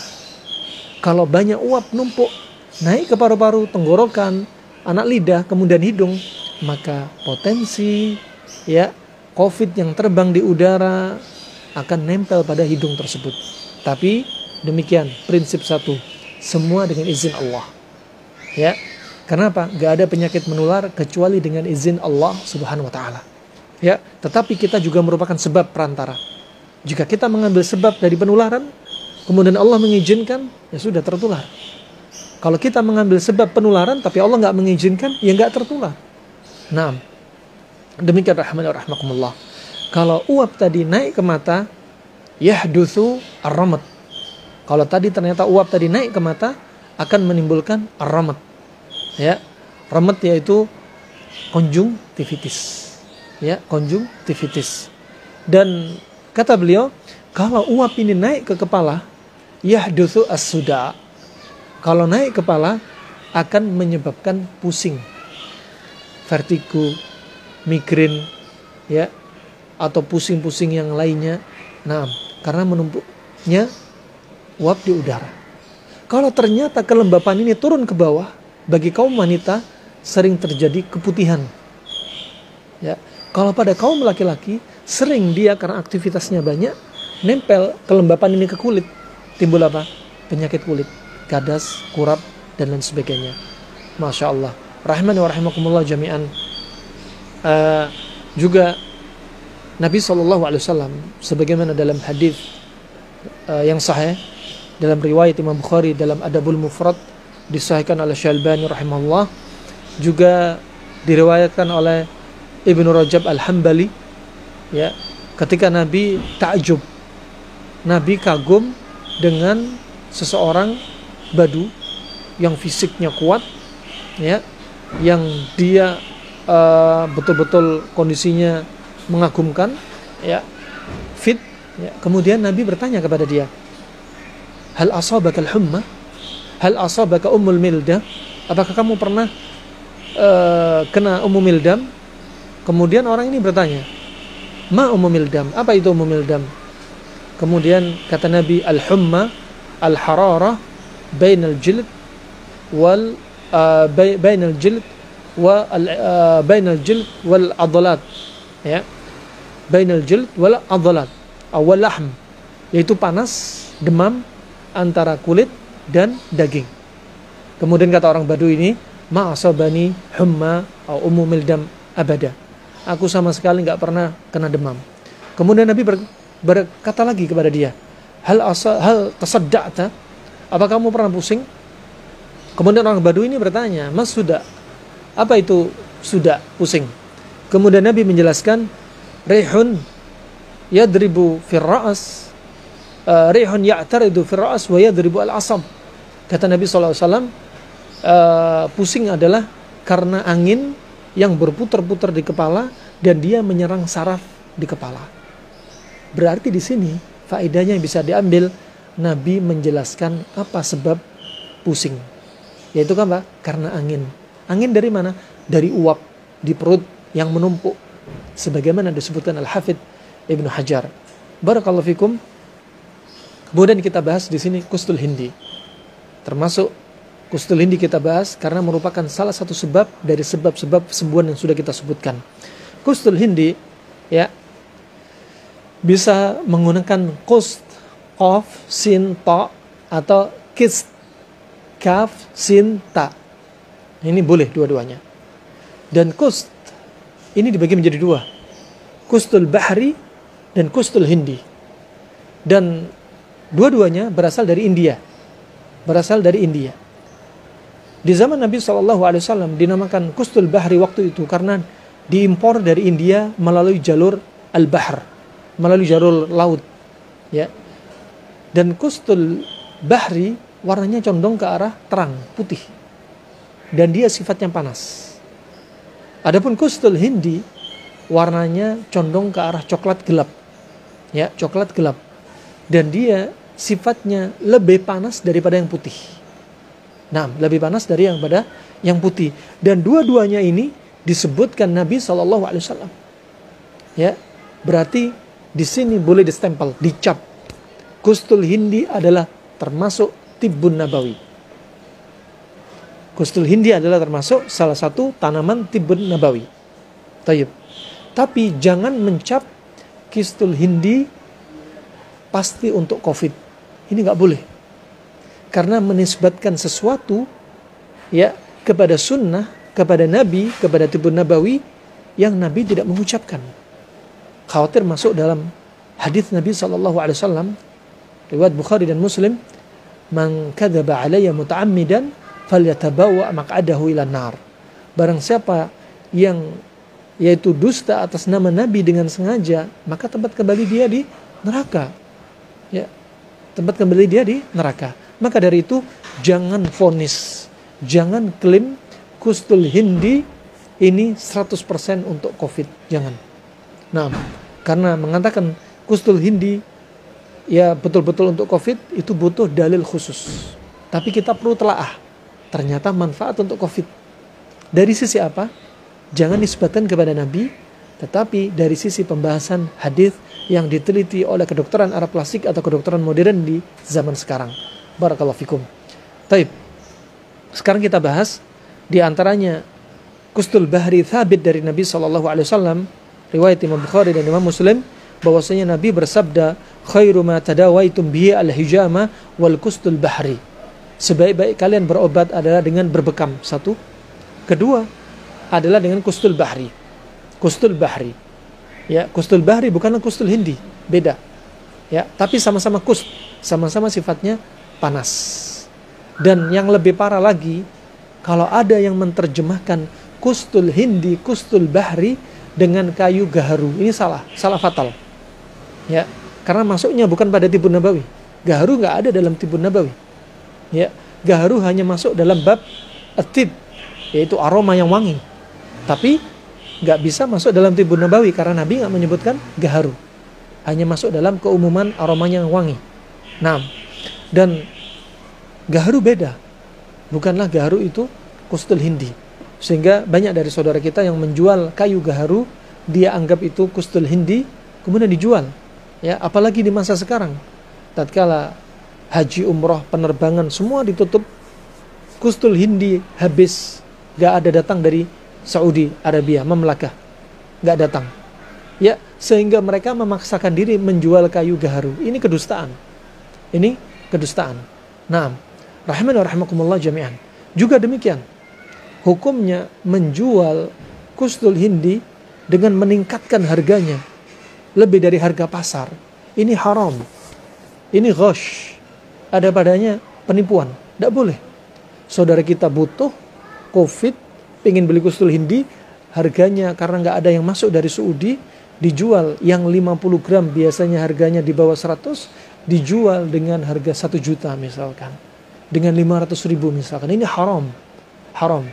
Kalau banyak uap numpuk naik ke paru-paru, tenggorokan, anak lidah, kemudian hidung, maka potensi COVID yang terbang di udara akan nempel pada hidung tersebut. Tapi demikian prinsip satu, semua dengan izin Allah. Ya, kenapa? Gak ada penyakit menular kecuali dengan izin Allah Subhanahu Wa Taala. Ya, tetapi kita juga merupakan sebab perantara. Jika kita mengambil sebab dari penularan, kemudian Allah mengizinkan, ya sudah tertular. Kalau kita mengambil sebab penularan, tapi Allah nggak mengizinkan, ya nggak tertular. Nah, demikian rahman wa rahmakumullah. Kalau uap tadi naik ke mata, yahdutsu ar-ramad. Kalau tadi ternyata uap tadi naik ke mata, akan menimbulkan ar-ramad. Ya, ramad yaitu konjungtivitis. Ya, konjungtivitis. Dan kata beliau, kalau uap ini naik ke kepala, yahdutsu as-suda. Kalau naik kepala akan menyebabkan pusing, vertigo, migrain, ya, atau pusing-pusing yang lainnya. Nah, karena menumpuknya uap di udara. Kalau ternyata kelembapan ini turun ke bawah, bagi kaum wanita sering terjadi keputihan. Ya, kalau pada kaum laki-laki sering dia karena aktivitasnya banyak nempel kelembapan ini ke kulit, timbul apa? Penyakit kulit, gadas, kurap, dan lain sebagainya. Masya Allah. Rahman wa rahimakumullah jami'an. Juga Nabi SAW sebagaimana dalam hadis yang sahih dalam riwayat Imam Bukhari dalam Adabul Mufrad, disahihkan oleh Syalbani rahimahullah, juga diriwayatkan oleh Ibnu Rajab Al-Hambali, ya, ketika Nabi takjub, Nabi kagum dengan seseorang Badu yang fisiknya kuat, ya, yang dia betul-betul kondisinya mengagumkan, ya, fit, ya. Kemudian Nabi bertanya kepada dia, hal asabaka al-humma, hal asabaka ummul mildam, apakah kamu pernah kena ummu mildam? Kemudian orang ini bertanya, ma ummu mildam, apa itu ummu mildam? Kemudian kata Nabi, al-humma al-hararah bainal jild wal bainal jild wa bainal jild wal adlat, ya, bainal jild wal adlat wal lahm, yaitu panas, demam antara kulit dan daging. Kemudian kata orang Badu ini, ma asabani humma atau ummu mildam abada, aku sama sekali nggak pernah kena demam. Kemudian Nabi berkata lagi kepada dia, hal tasadda'ta, apa kamu pernah pusing? Kemudian orang Badu ini bertanya, mas sudah, apa itu sudah pusing? Kemudian Nabi menjelaskan, rihun yadribu fir ra'as, rihun ya'taridu fir ra'as wa yadribu al-asab. Kata Nabi SAW, pusing adalah karena angin yang berputar-putar di kepala dan dia menyerang saraf di kepala. Berarti di sini faedahnya yang bisa diambil, Nabi menjelaskan apa sebab pusing, yaitu apa? Karena angin. Angin dari mana? Dari uap di perut yang menumpuk. sebagaimana disebutkan Al-Hafidz Ibnu Hajar. Barakallahu fikum. Kemudian kita bahas di sini kustul hindi. Termasuk kustul hindi kita bahas karena merupakan salah satu sebab dari sebab-sebab kesembuhan yang sudah kita sebutkan. Kustul hindi ya bisa menggunakan kust, qaf, sin, ta atau kist, kaf, sin, ta. Ini boleh dua-duanya. Dan kust ini dibagi menjadi dua. Kustul bahri dan kustul hindi. Dan dua-duanya berasal dari India. Berasal dari India. Di zaman Nabi SAW dinamakan kustul bahri waktu itu karena diimpor dari India melalui jalur al-bahr, melalui jalur laut. Ya. Dan kustul bahri warnanya condong ke arah terang, putih. Dan dia sifatnya panas. Adapun kustul hindi warnanya condong ke arah coklat gelap. Ya, coklat gelap. Dan dia sifatnya lebih panas daripada yang putih. Nah, lebih panas dari yang putih. Dan dua-duanya ini disebutkan Nabi SAW. Ya, berarti di sini boleh distempel, dicap. Kustul hindi adalah termasuk tibbun nabawi. Kustul hindi adalah termasuk salah satu tanaman tibbun nabawi. Tayyib. Tapi jangan mencap kustul hindi pasti untuk COVID. Ini nggak boleh. Karena menisbatkan sesuatu ya kepada sunnah, kepada Nabi, kepada tibbun nabawi yang Nabi tidak mengucapkan. Khawatir masuk dalam hadis Nabi SAW, riwayat Bukhari dan Muslim, "Man kadzaba alayya muta'ammidan falyatabawa maq'adahu ilan nar." Barang siapa yang yaitu dusta atas nama Nabi dengan sengaja, maka tempat kembali dia di neraka. Ya, tempat kembali dia di neraka. Maka dari itu jangan vonis, jangan klaim kustul hindi ini 100% untuk COVID, jangan. Nah, karena mengatakan kustul hindi ya betul-betul untuk COVID itu butuh dalil khusus. Tapi kita perlu telaah. Ternyata manfaat untuk COVID. Dari sisi apa? Jangan nisbatkan kepada Nabi, tetapi dari sisi pembahasan hadis yang diteliti oleh kedokteran Arab plastik atau kedokteran modern di zaman sekarang. Barakallahu fikum. Taib. Sekarang kita bahas di antaranya kustul bahri thabit dari Nabi SAW, riwayat Imam Bukhari dan Imam Muslim, bahwasanya Nabi bersabda, "Khairu ma tadawaitum bihi al-hijama wal kustul bahri." Sebaik-baik kalian berobat adalah dengan berbekam. Satu. Kedua adalah dengan kustul bahri. Kustul bahri. Ya, kustul bahri bukanlah kustul hindi, beda. Ya, tapi sama-sama kust, sama-sama sifatnya panas. Dan yang lebih parah lagi, kalau ada yang menerjemahkan kustul hindi, kustul bahri dengan kayu gaharu, ini salah fatal. Ya, karena masuknya bukan pada tibbun nabawi. Gaharu nggak ada dalam tibbun nabawi. Ya, gaharu hanya masuk dalam bab atib, yaitu aroma yang wangi. Tapi nggak bisa masuk dalam tibbun nabawi karena Nabi nggak menyebutkan gaharu. Hanya masuk dalam keumuman aromanya yang wangi. Nah, dan gaharu beda. Bukanlah gaharu itu kustul hindi. Sehingga banyak dari saudara kita yang menjual kayu gaharu, dia anggap itu kustul hindi, kemudian dijual. Ya, apalagi di masa sekarang. Tatkala haji, umroh, penerbangan semua ditutup, kustul hindi habis, gak ada datang dari Saudi Arabia, Mamlakah, gak datang. Ya, sehingga mereka memaksakan diri menjual kayu gaharu. Ini kedustaan. Ini kedustaan. Nah, rahimani wa rahimakumullah jami'an. Juga demikian, hukumnya menjual kustul hindi dengan meningkatkan harganya lebih dari harga pasar. Ini haram. Ini ghash. Ada padanya penipuan. Tidak boleh. Saudara kita butuh COVID, pengen beli kustul hindi, harganya karena nggak ada yang masuk dari Saudi, dijual yang 50 gram biasanya harganya di bawah 100, dijual dengan harga 1 juta misalkan. Dengan 500 ribu misalkan. Ini haram. Haram.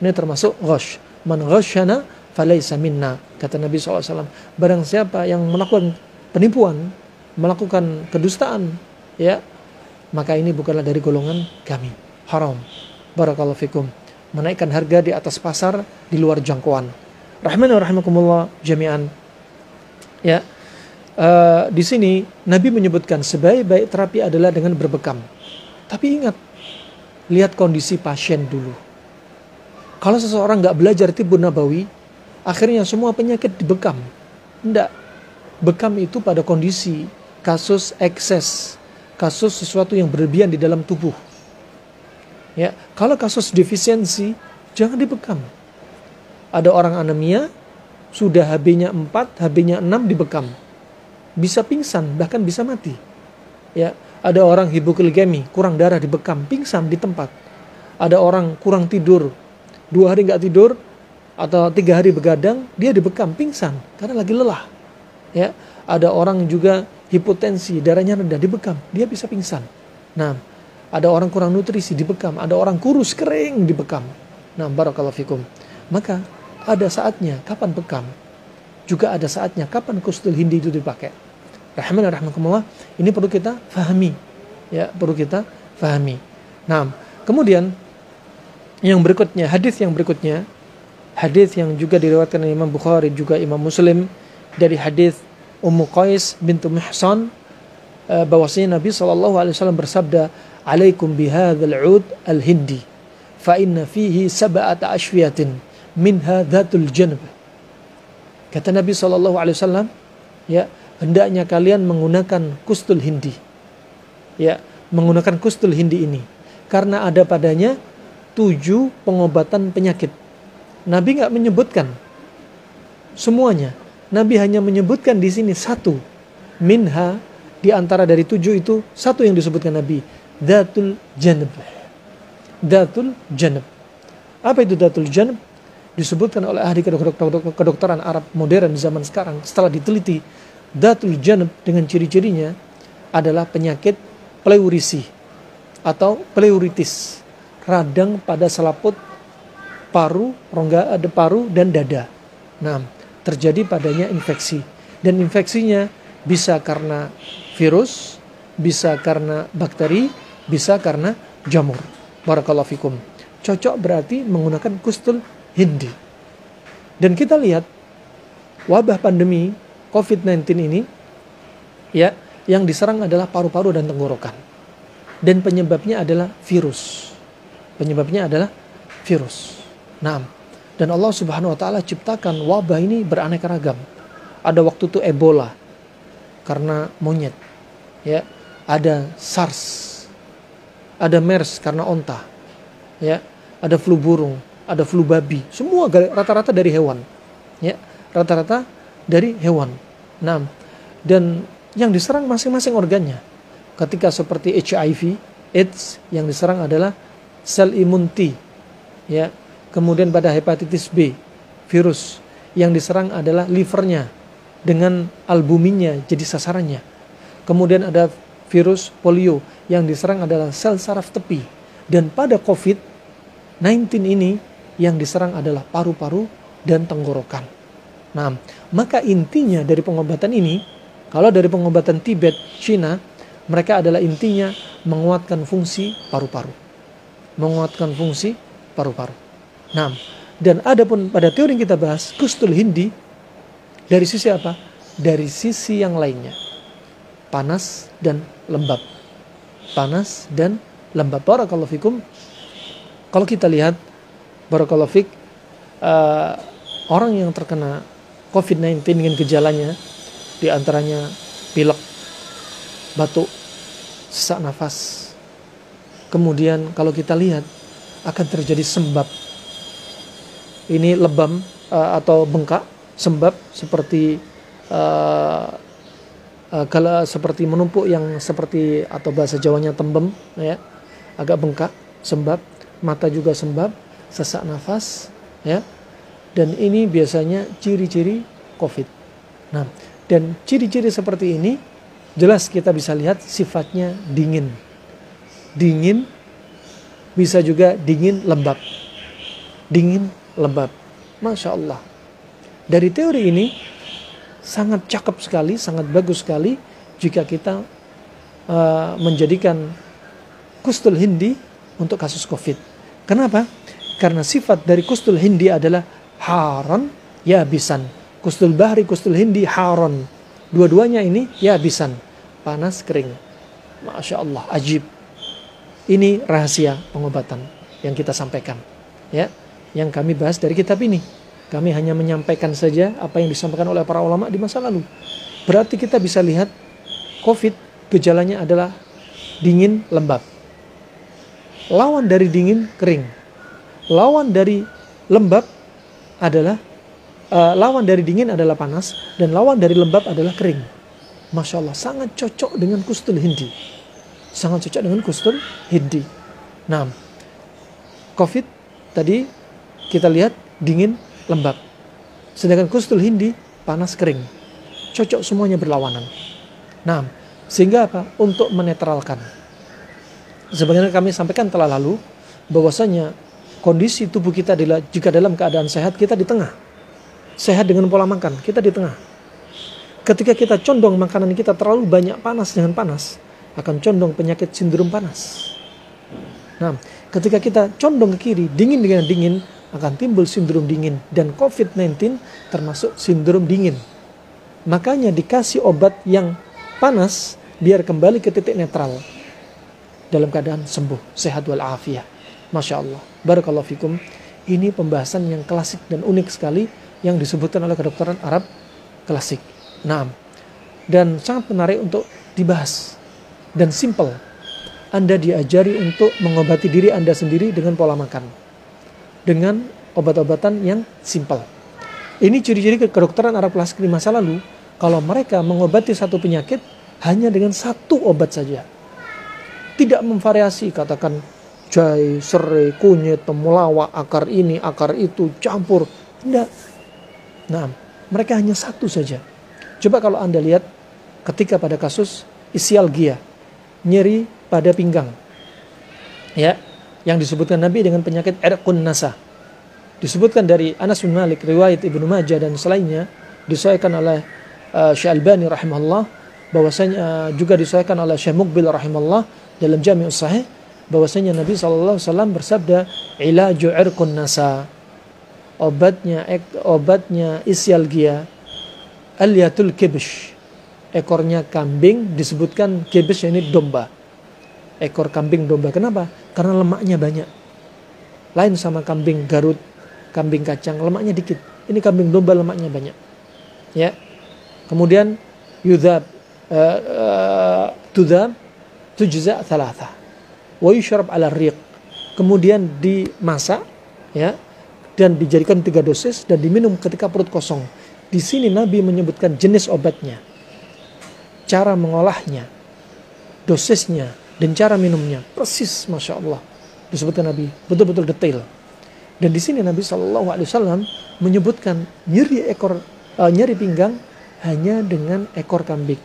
Ini termasuk ghash. Man ghashana falaysa minna. Kata Nabi SAW. Barang siapa yang melakukan penipuan, melakukan kedustaan, ya, maka ini bukanlah dari golongan kami. Haram. Barakallahu fikum. Menaikkan harga di atas pasar di luar jangkauan. Rahman wa rahimakumullah jami'an. Ya, di sini Nabi menyebutkan sebaik-baik terapi adalah dengan berbekam. Tapi ingat, lihat kondisi pasien dulu. Kalau seseorang nggak belajar tibbun nabawi, akhirnya semua penyakit dibekam. Enggak. Bekam itu pada kondisi kasus ekses, kasus sesuatu yang berlebihan di dalam tubuh. Ya, kalau kasus defisiensi, jangan dibekam. Ada orang anemia, sudah HB-nya 4, HB-nya 6 dibekam. Bisa pingsan, bahkan bisa mati. Ya, ada orang hipoglikemi, kurang darah dibekam, pingsan di tempat. Ada orang kurang tidur, 2 hari nggak tidur, atau 3 hari begadang, dia dibekam, pingsan, karena lagi lelah. Ya, ada orang juga hipotensi, darahnya rendah, dibekam, dia bisa pingsan. Nah, ada orang kurang nutrisi, dibekam. Ada orang kurus, kering, dibekam. Nah, barakallahu fikum. Maka, ada saatnya kapan bekam. Juga ada saatnya kapan kustul hindi itu dipakai. Rahman rahmakumullah, ini perlu kita fahami. Ya, perlu kita fahami. Nah, kemudian, yang berikutnya, hadis yang berikutnya, hadis yang juga diriwayatkan oleh Imam Bukhari, juga Imam Muslim, dari hadis Ummu Qais bintu Mihsan, bahwasanya Nabi SAW bersabda, "Alaikum bihadzal 'ud al-hindi, fa inna fihi sab'ata ashfiyatin minha dhatul janb." Kata Nabi SAW, ya, hendaknya kalian menggunakan kustul hindi. Ya, menggunakan kustul hindi ini karena ada padanya 7 pengobatan penyakit. Nabi nggak menyebutkan semuanya. Nabi hanya menyebutkan di sini 1. Minha, di antara dari 7 itu 1 yang disebutkan Nabi, dhatul janb. Dhatul janb. Apa itu dhatul janb? Disebutkan oleh ahli kedokteran Arab modern di zaman sekarang. Setelah diteliti, dhatul janb dengan ciri-cirinya adalah penyakit pleurisi atau pleuritis, radang pada selaput paru, rongga paru dan dada. Nah, terjadi padanya infeksi, dan infeksinya bisa karena virus, bisa karena bakteri, bisa karena jamur. Barakallahu fikum. Cocok berarti menggunakan kustul hindi. Dan kita lihat wabah pandemi COVID-19 ini, ya, yang diserang adalah paru-paru dan tenggorokan. Dan penyebabnya adalah virus. Penyebabnya adalah virus. Nah, dan Allah Subhanahu wa taala ciptakan wabah ini beraneka ragam. Ada waktu itu Ebola karena monyet. Ya, ada SARS. Ada MERS karena onta. Ya, ada flu burung, ada flu babi. Semua rata-rata dari hewan. Ya, rata-rata dari hewan. Nah, dan yang diserang masing-masing organnya. Ketika seperti HIV, AIDS, yang diserang adalah sel imun T. Ya, kemudian pada hepatitis B, virus yang diserang adalah livernya dengan albuminnya jadi sasarannya. Kemudian ada virus polio yang diserang adalah sel saraf tepi. Dan pada COVID-19 ini yang diserang adalah paru-paru dan tenggorokan. Nah, maka intinya dari pengobatan ini, kalau dari pengobatan Tibet, Cina, mereka adalah intinya menguatkan fungsi paru-paru. Menguatkan fungsi paru-paru. Nah, dan adapun pada teori yang kita bahas, kustul hindi dari sisi apa? Dari sisi yang lainnya. Panas dan lembab. Panas dan lembab. Barakallahu fikum. Kalau kita lihat, barakallahu fik, orang yang terkena COVID-19 dengan gejalanya, di antaranya pilek, batuk, sesak nafas. Kemudian kalau kita lihat, akan terjadi sembab. Ini lebam atau bengkak, sembab seperti kalau seperti menumpuk yang seperti, atau bahasa Jawanya tembem, ya, agak bengkak, sembab, mata juga sembab, sesak nafas, ya. Dan ini biasanya ciri-ciri COVID. Nah, dan ciri-ciri seperti ini jelas kita bisa lihat sifatnya dingin. Dingin, bisa juga dingin lembab. Dingin lembab. Masya Allah. Dari teori ini sangat cakep sekali, sangat bagus sekali jika kita menjadikan kustul hindi untuk kasus COVID. Kenapa? Karena sifat dari kustul hindi adalah haran yabisan. Kustul bahri, kustul hindi, haron. Dua-duanya ini yabisan, panas, kering. Masya Allah, ajib. Ini rahasia pengobatan yang kita sampaikan, ya, yang kami bahas dari kitab ini. Kami hanya menyampaikan saja apa yang disampaikan oleh para ulama di masa lalu. Berarti kita bisa lihat COVID gejalanya adalah dingin, lembab. Lawan dari dingin, kering. Lawan dari lembab adalah lawan dari dingin adalah panas, dan lawan dari lembab adalah kering. Masya Allah, sangat cocok dengan kustul hindi. Sangat cocok dengan kustul hindi. Nah, COVID tadi kita lihat dingin, lembab. Sedangkan kustul hindi panas, kering. Cocok, semuanya berlawanan. Nah, sehingga apa? Untuk menetralkan. Sebenarnya kami sampaikan telah lalu bahwasanya kondisi tubuh kita adalah jika dalam keadaan sehat, kita di tengah. Sehat dengan pola makan, kita di tengah. Ketika kita condong makanan kita terlalu banyak panas dengan panas, akan condong penyakit sindrom panas. Nah, ketika kita condong ke kiri, dingin dengan dingin, akan timbul sindrom dingin. Dan COVID-19 termasuk sindrom dingin. Makanya dikasih obat yang panas, biar kembali ke titik netral. Dalam keadaan sembuh, sehat walafiat. Masya Allah, barakallahu fikum. Ini pembahasan yang klasik dan unik sekali yang disebutkan oleh kedokteran Arab klasik. Nah, dan sangat menarik untuk dibahas dan simple. Anda diajari untuk mengobati diri Anda sendiri dengan pola makan, dengan obat-obatan yang simple. Ini ciri-ciri kedokteran Arab klasik di masa lalu. Kalau mereka mengobati satu penyakit hanya dengan satu obat saja, tidak memvariasi, katakan jahe, serai, kunyit, temulawak, akar ini, akar itu, campur. Tidak. Nah, mereka hanya satu saja. Coba kalau Anda lihat ketika pada kasus ischialgia, nyeri pada pinggang, ya, yang disebutkan Nabi dengan penyakit irqun nasa. Disebutkan dari Anas bin Malik, riwayat Ibnu Majah dan selainnya, disahihkan oleh Syekh Albani rahimahullah, bahwasanya juga disahihkan oleh Syekh Muqbil rahimahullah dalam Jami'us Sahih, bahwasanya Nabi SAW bersabda, ilaju irqun nasa, obatnya ischialgia, alyatul kibsh, ekornya kambing, disebutkan kibsh ini domba, ekor kambing domba. Kenapa? Karena lemaknya banyak. Lain sama kambing Garut, kambing kacang, lemaknya dikit. Ini kambing domba, lemaknya banyak. Ya. Kemudian yudhab tudhab tujza thalatha wa yushrab ala riq. Kemudian dimasak, ya, dan dijadikan 3 dosis dan diminum ketika perut kosong. Di sini Nabi menyebutkan jenis obatnya, cara mengolahnya, dosisnya, dan cara minumnya. Persis, Masya Allah. Disebutkan Nabi, betul-betul detail. Dan di sini Nabi SAW menyebutkan nyeri pinggang hanya dengan ekor kambing.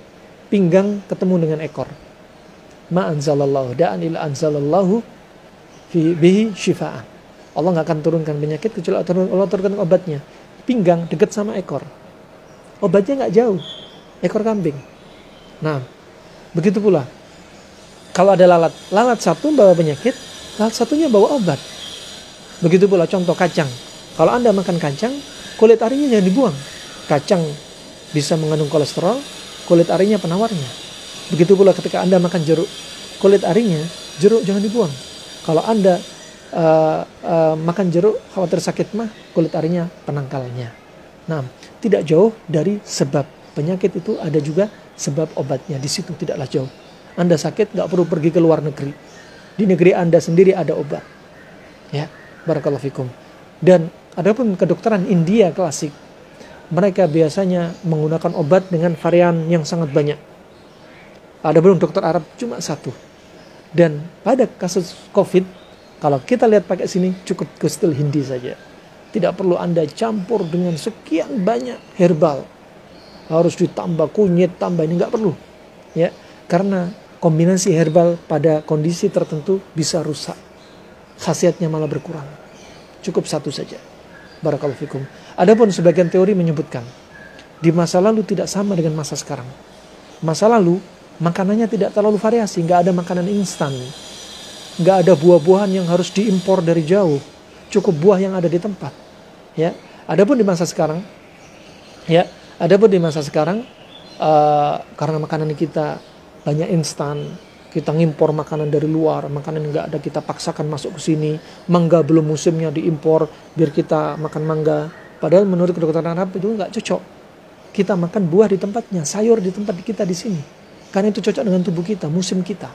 Pinggang ketemu dengan ekor. Ma anzalallahu da'an illa anzalallahu bihi syifa'an. Allah nggak akan turunkan penyakit kecuali Allah turunkan obatnya. Pinggang dekat sama ekor, obatnya nggak jauh, ekor kambing. Nah, begitu pula kalau ada lalat satu bawa penyakit, lalat satunya bawa obat. Begitu pula contoh kacang. Kalau Anda makan kacang, kulit arinya jangan dibuang. Kacang bisa mengandung kolesterol, kulit arinya penawarnya. Begitu pula ketika Anda makan jeruk, kulit arinya, jeruk jangan dibuang. Kalau Anda makan jeruk khawatir sakit mah, kulit arinya penangkalnya. Nah, tidak jauh dari sebab penyakit itu ada juga sebab obatnya di situ, tidaklah jauh. Anda sakit nggak perlu pergi ke luar negeri, di negeri Anda sendiri ada obat. Ya, barakallahu fikum. Dan adapun kedokteran India klasik, mereka biasanya menggunakan obat dengan varian yang sangat banyak. Adapun dokter Arab cuma satu. Dan pada kasus COVID, kalau kita lihat pakai sini cukup kustul hindi saja. Tidak perlu Anda campur dengan sekian banyak herbal. Harus ditambah kunyit, tambah ini nggak perlu. Ya, karena kombinasi herbal pada kondisi tertentu bisa rusak. Khasiatnya malah berkurang. Cukup satu saja. Barakallahu fikum. Adapun sebagian teori menyebutkan di masa lalu tidak sama dengan masa sekarang. Masa lalu makanannya tidak terlalu variasi, nggak ada makanan instan. Nggak ada buah-buahan yang harus diimpor dari jauh. Cukup buah yang ada di tempat. Ya, Adapun di masa sekarang, ya, adapun di masa sekarang, karena makanan kita banyak instan, kita ngimpor makanan dari luar, makanan nggak ada kita paksakan masuk ke sini, mangga belum musimnya diimpor biar kita makan mangga. Padahal menurut kedokteran Arab itu nggak cocok. Kita makan buah di tempatnya, sayur di tempat kita di sini, karena itu cocok dengan tubuh kita, musim kita.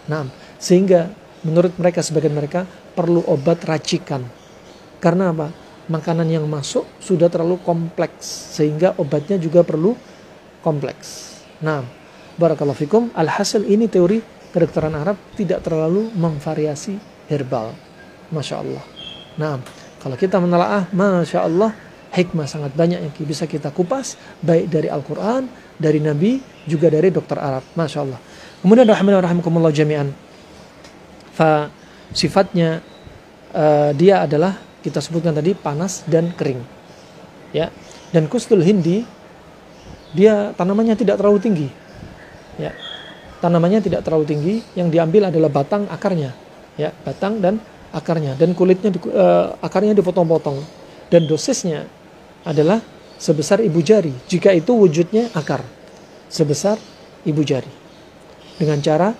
Nah, sehingga menurut mereka, sebagian mereka perlu obat racikan. Karena apa? Makanan yang masuk sudah terlalu kompleks, sehingga obatnya juga perlu kompleks. Nah, barakallahu fikum. Alhasil ini teori kedokteran Arab tidak terlalu memvariasi herbal. Masya Allah. Nah, kalau kita menelaah, Masya Allah, hikmah sangat banyak yang bisa kita kupas, baik dari Al-Quran, dari Nabi, juga dari dokter Arab. Masya Allah. Kemudian rahimakumullah jami'an. Sifatnya dia adalah, kita sebutkan tadi, panas dan kering. Ya. Dan kustul hindi, dia tanamannya tidak terlalu tinggi. Ya. Tanamannya tidak terlalu tinggi, yang diambil adalah batang akarnya. Ya, batang dan akarnya, dan kulitnya akarnya dipotong-potong, dan dosisnya adalah sebesar ibu jari jika itu wujudnya akar, sebesar ibu jari, dengan cara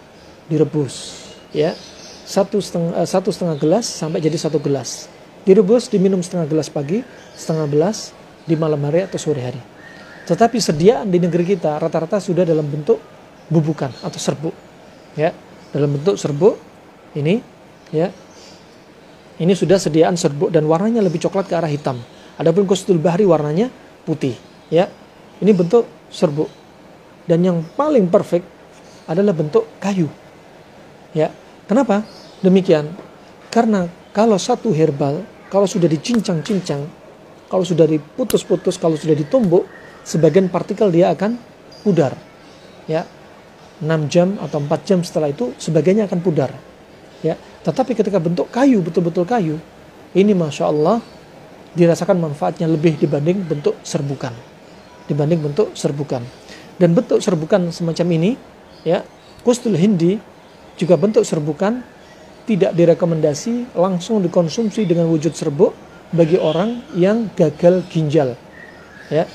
direbus, ya, satu setengah gelas sampai jadi 1 gelas, direbus, diminum setengah gelas pagi, setengah gelas di malam hari atau sore hari. Tetapi sediaan di negeri kita rata-rata sudah dalam bentuk bubukan atau serbuk, ya, dalam bentuk serbuk ini, ya. Ini sudah sediaan serbuk dan warnanya lebih coklat ke arah hitam. Adapun kustul bahri warnanya putih, ya. Ini bentuk serbuk. Dan yang paling perfect adalah bentuk kayu. Ya. Kenapa? Demikian. Karena kalau satu herbal, kalau sudah dicincang-cincang, kalau sudah diputus-putus, kalau sudah ditumbuk, sebagian partikel dia akan pudar. Ya. 6 jam atau 4 jam setelah itu sebagiannya akan pudar. Ya, tetapi ketika bentuk kayu, betul-betul kayu, ini Masya Allah dirasakan manfaatnya lebih dibanding bentuk serbukan. Dan bentuk serbukan semacam ini, ya, kustul hindi juga bentuk serbukan, tidak direkomendasi langsung dikonsumsi dengan wujud serbuk bagi orang yang gagal ginjal. Ya.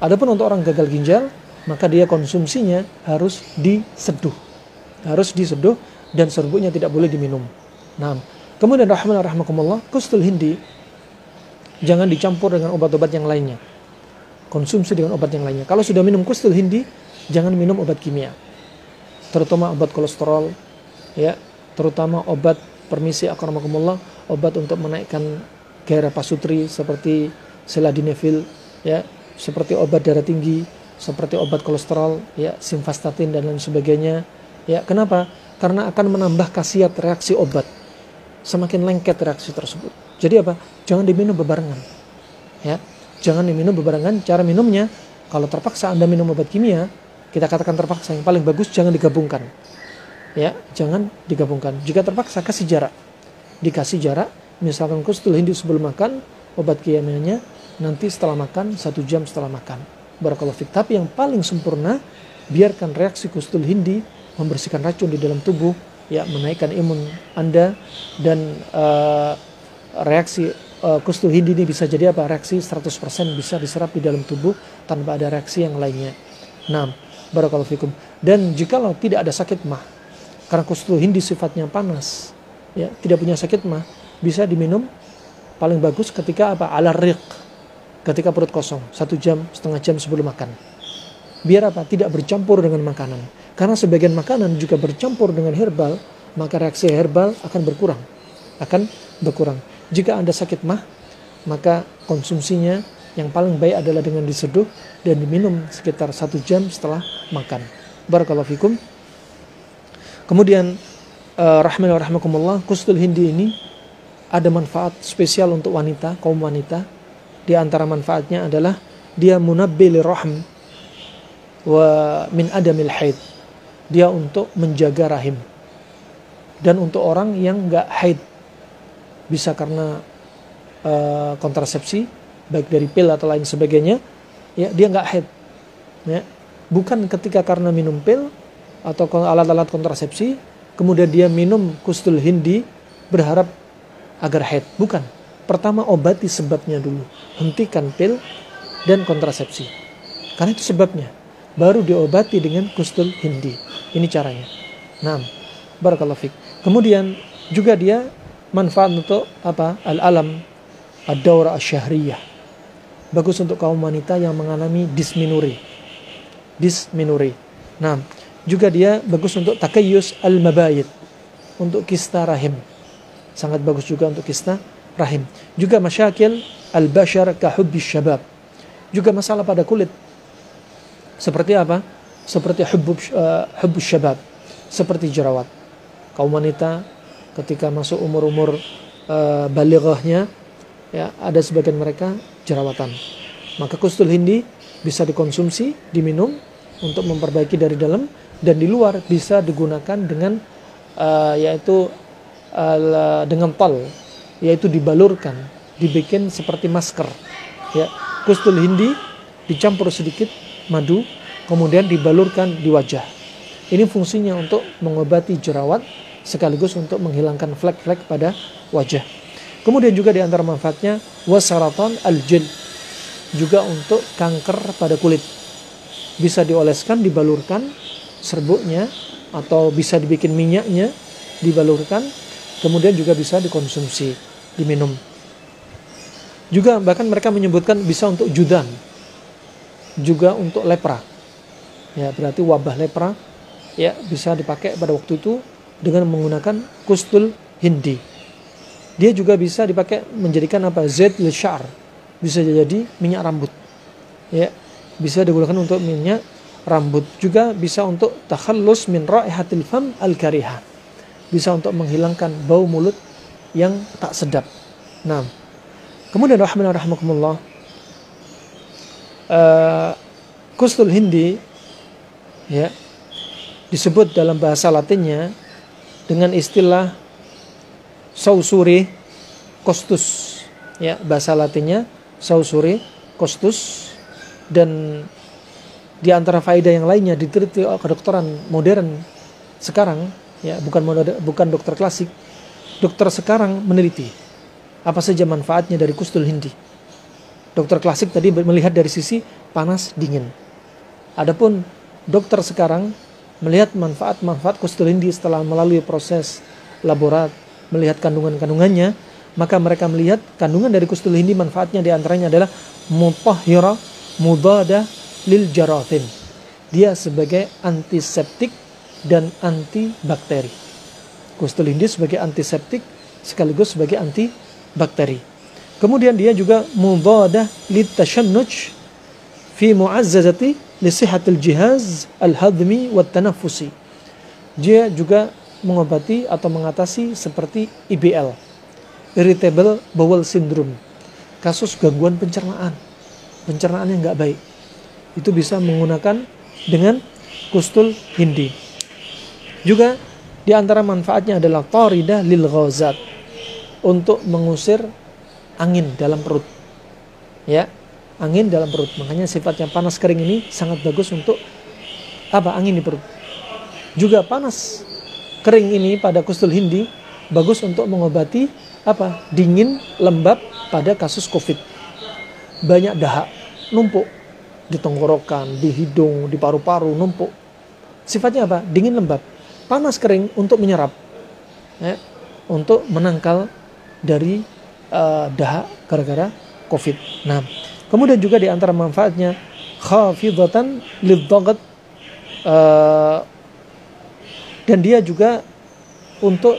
Adapun untuk orang gagal ginjal, maka dia konsumsinya harus diseduh. Dan serbuknya tidak boleh diminum. Nah, kemudian rahimakumullah, kustul hindi jangan dicampur dengan obat-obat yang lainnya. Konsumsi dengan obat yang lainnya. Kalau sudah minum kustul hindi, jangan minum obat kimia. Terutama obat kolesterol, ya, terutama obat, permisi akramakumullah, obat untuk menaikkan gairah pasutri seperti seladinevil, ya, seperti obat darah tinggi, seperti obat kolesterol, ya, simvastatin dan lain sebagainya. Ya, kenapa? Karena akan menambah khasiat reaksi obat. Semakin lengket reaksi tersebut. Jadi apa? Jangan diminum bebarengan. Ya, jangan diminum bebarengan. Cara minumnya, kalau terpaksa Anda minum obat kimia, kita katakan terpaksa, yang paling bagus jangan digabungkan. Ya, jangan digabungkan. Jika terpaksa, kasih jarak. Dikasih jarak, misalkan kustul hindi sebelum makan, obat kimianya nanti setelah makan, 1 jam setelah makan. Barakallahu fiik. Tapi yang paling sempurna, biarkan reaksi kustul hindi membersihkan racun di dalam tubuh, ya, menaikkan imun Anda, dan reaksi kustul hindi ini bisa jadi apa? Reaksi 100% bisa diserap di dalam tubuh tanpa ada reaksi yang lainnya. Nah, barakallahu fikum. Dan jikalau tidak ada sakit mah, karena kustul hindi sifatnya panas, ya, tidak punya sakit mah, bisa diminum paling bagus ketika apa? Ala riq, ketika perut kosong, 1 jam, setengah jam sebelum makan. Biar apa? Tidak bercampur dengan makanan. Karena sebagian makanan juga bercampur dengan herbal, maka reaksi herbal akan berkurang. Jika Anda sakit mah, maka konsumsinya yang paling baik adalah dengan diseduh dan diminum sekitar 1 jam setelah makan. Barakallahu fikum. Kemudian rahimakumullah, kustul hindi ini ada manfaat spesial untuk wanita, kaum wanita. Di antara manfaatnya adalah dia munabbil rahm wa min adamil haid. Dia untuk menjaga rahim. Dan untuk orang yang enggak haid, bisa karena kontrasepsi, baik dari pil atau lain sebagainya, ya, dia enggak haid. Ya. Bukan ketika karena minum pil atau alat-alat kontrasepsi, kemudian dia minum kustul hindi berharap agar haid. Bukan. pertama obati sebabnya dulu. Hentikan pil dan kontrasepsi. Karena itu sebabnya. Baru diobati dengan kustul hindi. Ini caranya. Nah, barakallahu fiik. Kemudian juga dia manfaat untuk apa? Al-alam ad-daurah asy-syahriyah. Bagus untuk kaum wanita yang mengalami dysmenorrhea. Nah, juga dia bagus untuk takayyus al-mabayit, untuk kista rahim. Sangat bagus juga untuk kista rahim. Juga masyakil al-bashar ka hubbis syabab. Juga masalah pada kulit. Seperti apa? Seperti hubbus syabab, seperti jerawat. Kaum wanita ketika masuk umur-umur balighahnya, ya, ada sebagian mereka jerawatan. Maka kustul hindi bisa dikonsumsi, diminum untuk memperbaiki dari dalam, dan di luar bisa digunakan dengan yaitu dengan tol, yaitu dibalurkan, dibikin seperti masker. Ya, kustul hindi dicampur sedikit madu, kemudian dibalurkan di wajah. Ini fungsinya untuk mengobati jerawat sekaligus untuk menghilangkan flek-flek pada wajah. Kemudian juga di antara manfaatnya wasaratan al-jild, juga untuk kanker pada kulit. Bisa dioleskan, dibalurkan serbuknya, atau bisa dibikin minyaknya, dibalurkan, kemudian juga bisa dikonsumsi, diminum. Juga bahkan mereka menyebutkan bisa untuk judan, juga untuk lepra. Ya, berarti wabah lepra, ya, bisa dipakai pada waktu itu dengan menggunakan kustul hindi. Dia juga bisa dipakai menjadikan apa? Zait lil syar. Bisa jadi minyak rambut. Ya, bisa digunakan untuk minyak rambut. Juga bisa untuk takhallus min raihatil fam al-karihah. Bisa untuk menghilangkan bau mulut yang tak sedap. Nah, kemudian rahimakumullah, kustul hindi, ya, disebut dalam bahasa Latinnya dengan istilah sausuri costus. Ya, bahasa Latinnya sausuri costus. Dan di antara faedah yang lainnya diteliti oleh kedokteran modern sekarang, ya, bukan dokter klasik. Dokter sekarang meneliti apa saja manfaatnya dari kustul hindi. Dokter klasik tadi melihat dari sisi panas dingin. Adapun dokter sekarang melihat manfaat-manfaat kustul hindi setelah melalui proses laborat, melihat kandungan-kandungannya, maka mereka melihat kandungan dari kustul hindi manfaatnya diantaranya adalah mutahhira mudada lil jarathim. Dia sebagai antiseptik dan antibakteri. Kustul hindi sebagai antiseptik sekaligus sebagai antibakteri. Kemudian dia juga mudada lit tashannuj fi mu'azzazati li sihhatil jihaz al-hadmi wat tanaffusi. Dia juga mengobati atau mengatasi seperti IBL, irritable bowel syndrome, kasus gangguan pencernaan yang nggak baik. Itu bisa menggunakan dengan kustul hindi. Juga di antara manfaatnya adalah tarida lil ghazat, untuk mengusir angin dalam perut. Ya, angin dalam perut. Makanya sifatnya panas kering ini sangat bagus untuk apa? Angin di perut. Juga panas kering ini pada kustul hindi bagus untuk mengobati apa? Dingin lembab pada kasus COVID. Banyak dahak numpuk di tenggorokan, di hidung, di paru-paru numpuk. Sifatnya apa? Dingin lembab. Panas kering untuk menyerap, ya, untuk menangkal dari dahak gara-gara COVID. Nah, kemudian juga di antara manfaatnya khafidatan lidhagat, dan dia juga untuk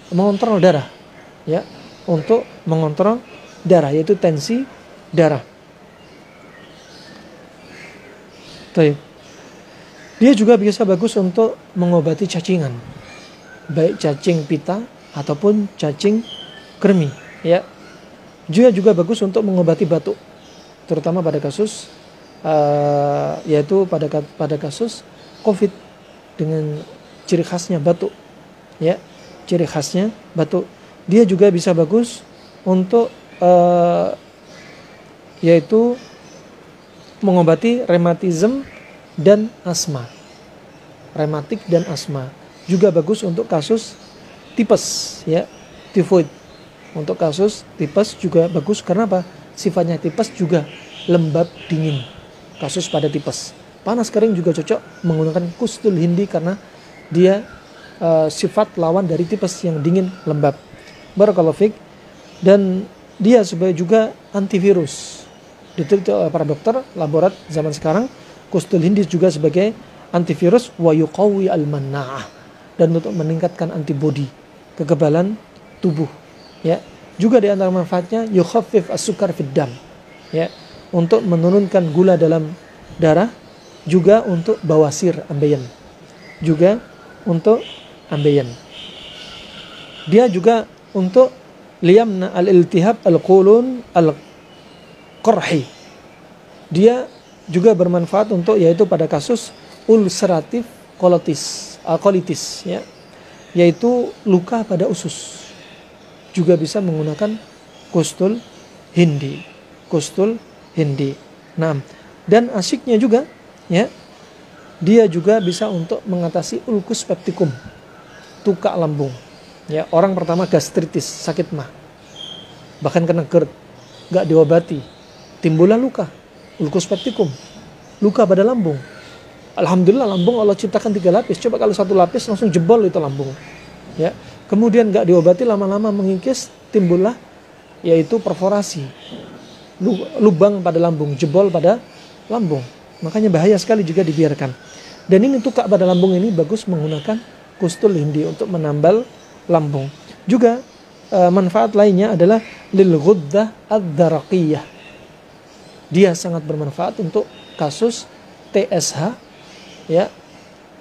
mengontrol darah, ya, untuk mengontrol darah, yaitu tensi darah. Baik. Dia juga bisa bagus untuk mengobati cacingan, baik cacing pita ataupun cacing kremi, ya. Juga bagus untuk mengobati batuk, terutama pada kasus yaitu pada kasus COVID dengan ciri khasnya batuk, ya, ciri khasnya batuk. Dia juga bisa bagus untuk yaitu mengobati rematisme dan asma, rematik dan asma. Juga bagus untuk kasus tipes, ya, tifoid. Untuk kasus tipes juga bagus. Karena apa? Sifatnya tipes juga lembab dingin. Kasus pada tipes. Panas kering juga cocok menggunakan kustul hindi karena dia sifat lawan dari tipes yang dingin lembab. Barakallahu fiik. Dan dia sebagai juga antivirus. Diteliti oleh para dokter laborat zaman sekarang, kustul hindi juga sebagai antivirus wa yuqawwi al-manna'ah, dan untuk meningkatkan antibodi, kekebalan tubuh, ya. Juga di antara manfaatnya yukhaffif as-sukar fid dam, ya, untuk menurunkan gula dalam darah, juga untuk bawasir ambeien. Juga untuk ambeien. Dia juga untuk liyamna al-iltihab al-qulun al-qarhi. Dia juga bermanfaat untuk, yaitu pada kasus ulceratif colitis, ya, yaitu luka pada usus. Juga bisa menggunakan kustul hindi. Nah, dan asyiknya juga, ya, dia juga bisa untuk mengatasi ulcus pepticum, tukak lambung. Ya, orang pertama gastritis, sakit mah, bahkan kena GERD, gak diobati, timbullah luka, ulcus pepticum, luka pada lambung. Alhamdulillah lambung Allah ciptakan 3 lapis. Coba kalau 1 lapis langsung jebol itu lambung. Ya, kemudian gak diobati, lama-lama mengikis, timbullah yaitu perforasi, lubang pada lambung, jebol pada lambung. Makanya bahaya sekali jika dibiarkan. Dan ini tukak pada lambung ini bagus menggunakan kustul hindi untuk menambal lambung. Juga manfaat lainnya adalah lil ghuddah ad-daraqiyah. Dia sangat bermanfaat untuk kasus TSH, ya,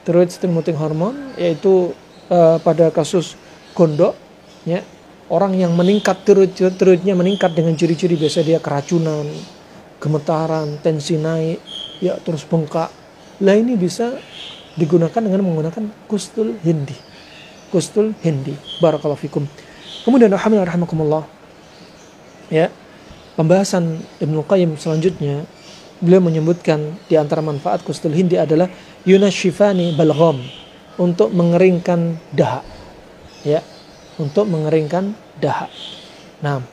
thyroid stimulating hormone, yaitu pada kasus gondok, ya, orang yang meningkat tiroidnya meningkat dengan ciri-ciri biasa dia keracunan, gemetaran, tensi naik, ya, terus bengkak. Lah ini bisa digunakan dengan menggunakan kustul hindi. Barakallahu fikum. Kemudian rahimakumullah, ya, pembahasan Ibnu Qayyim selanjutnya, beliau menyebutkan di antara manfaat kustul hindi adalah yunashifani balgham, untuk mengeringkan dahak, ya, untuk mengeringkan dahak. Nah,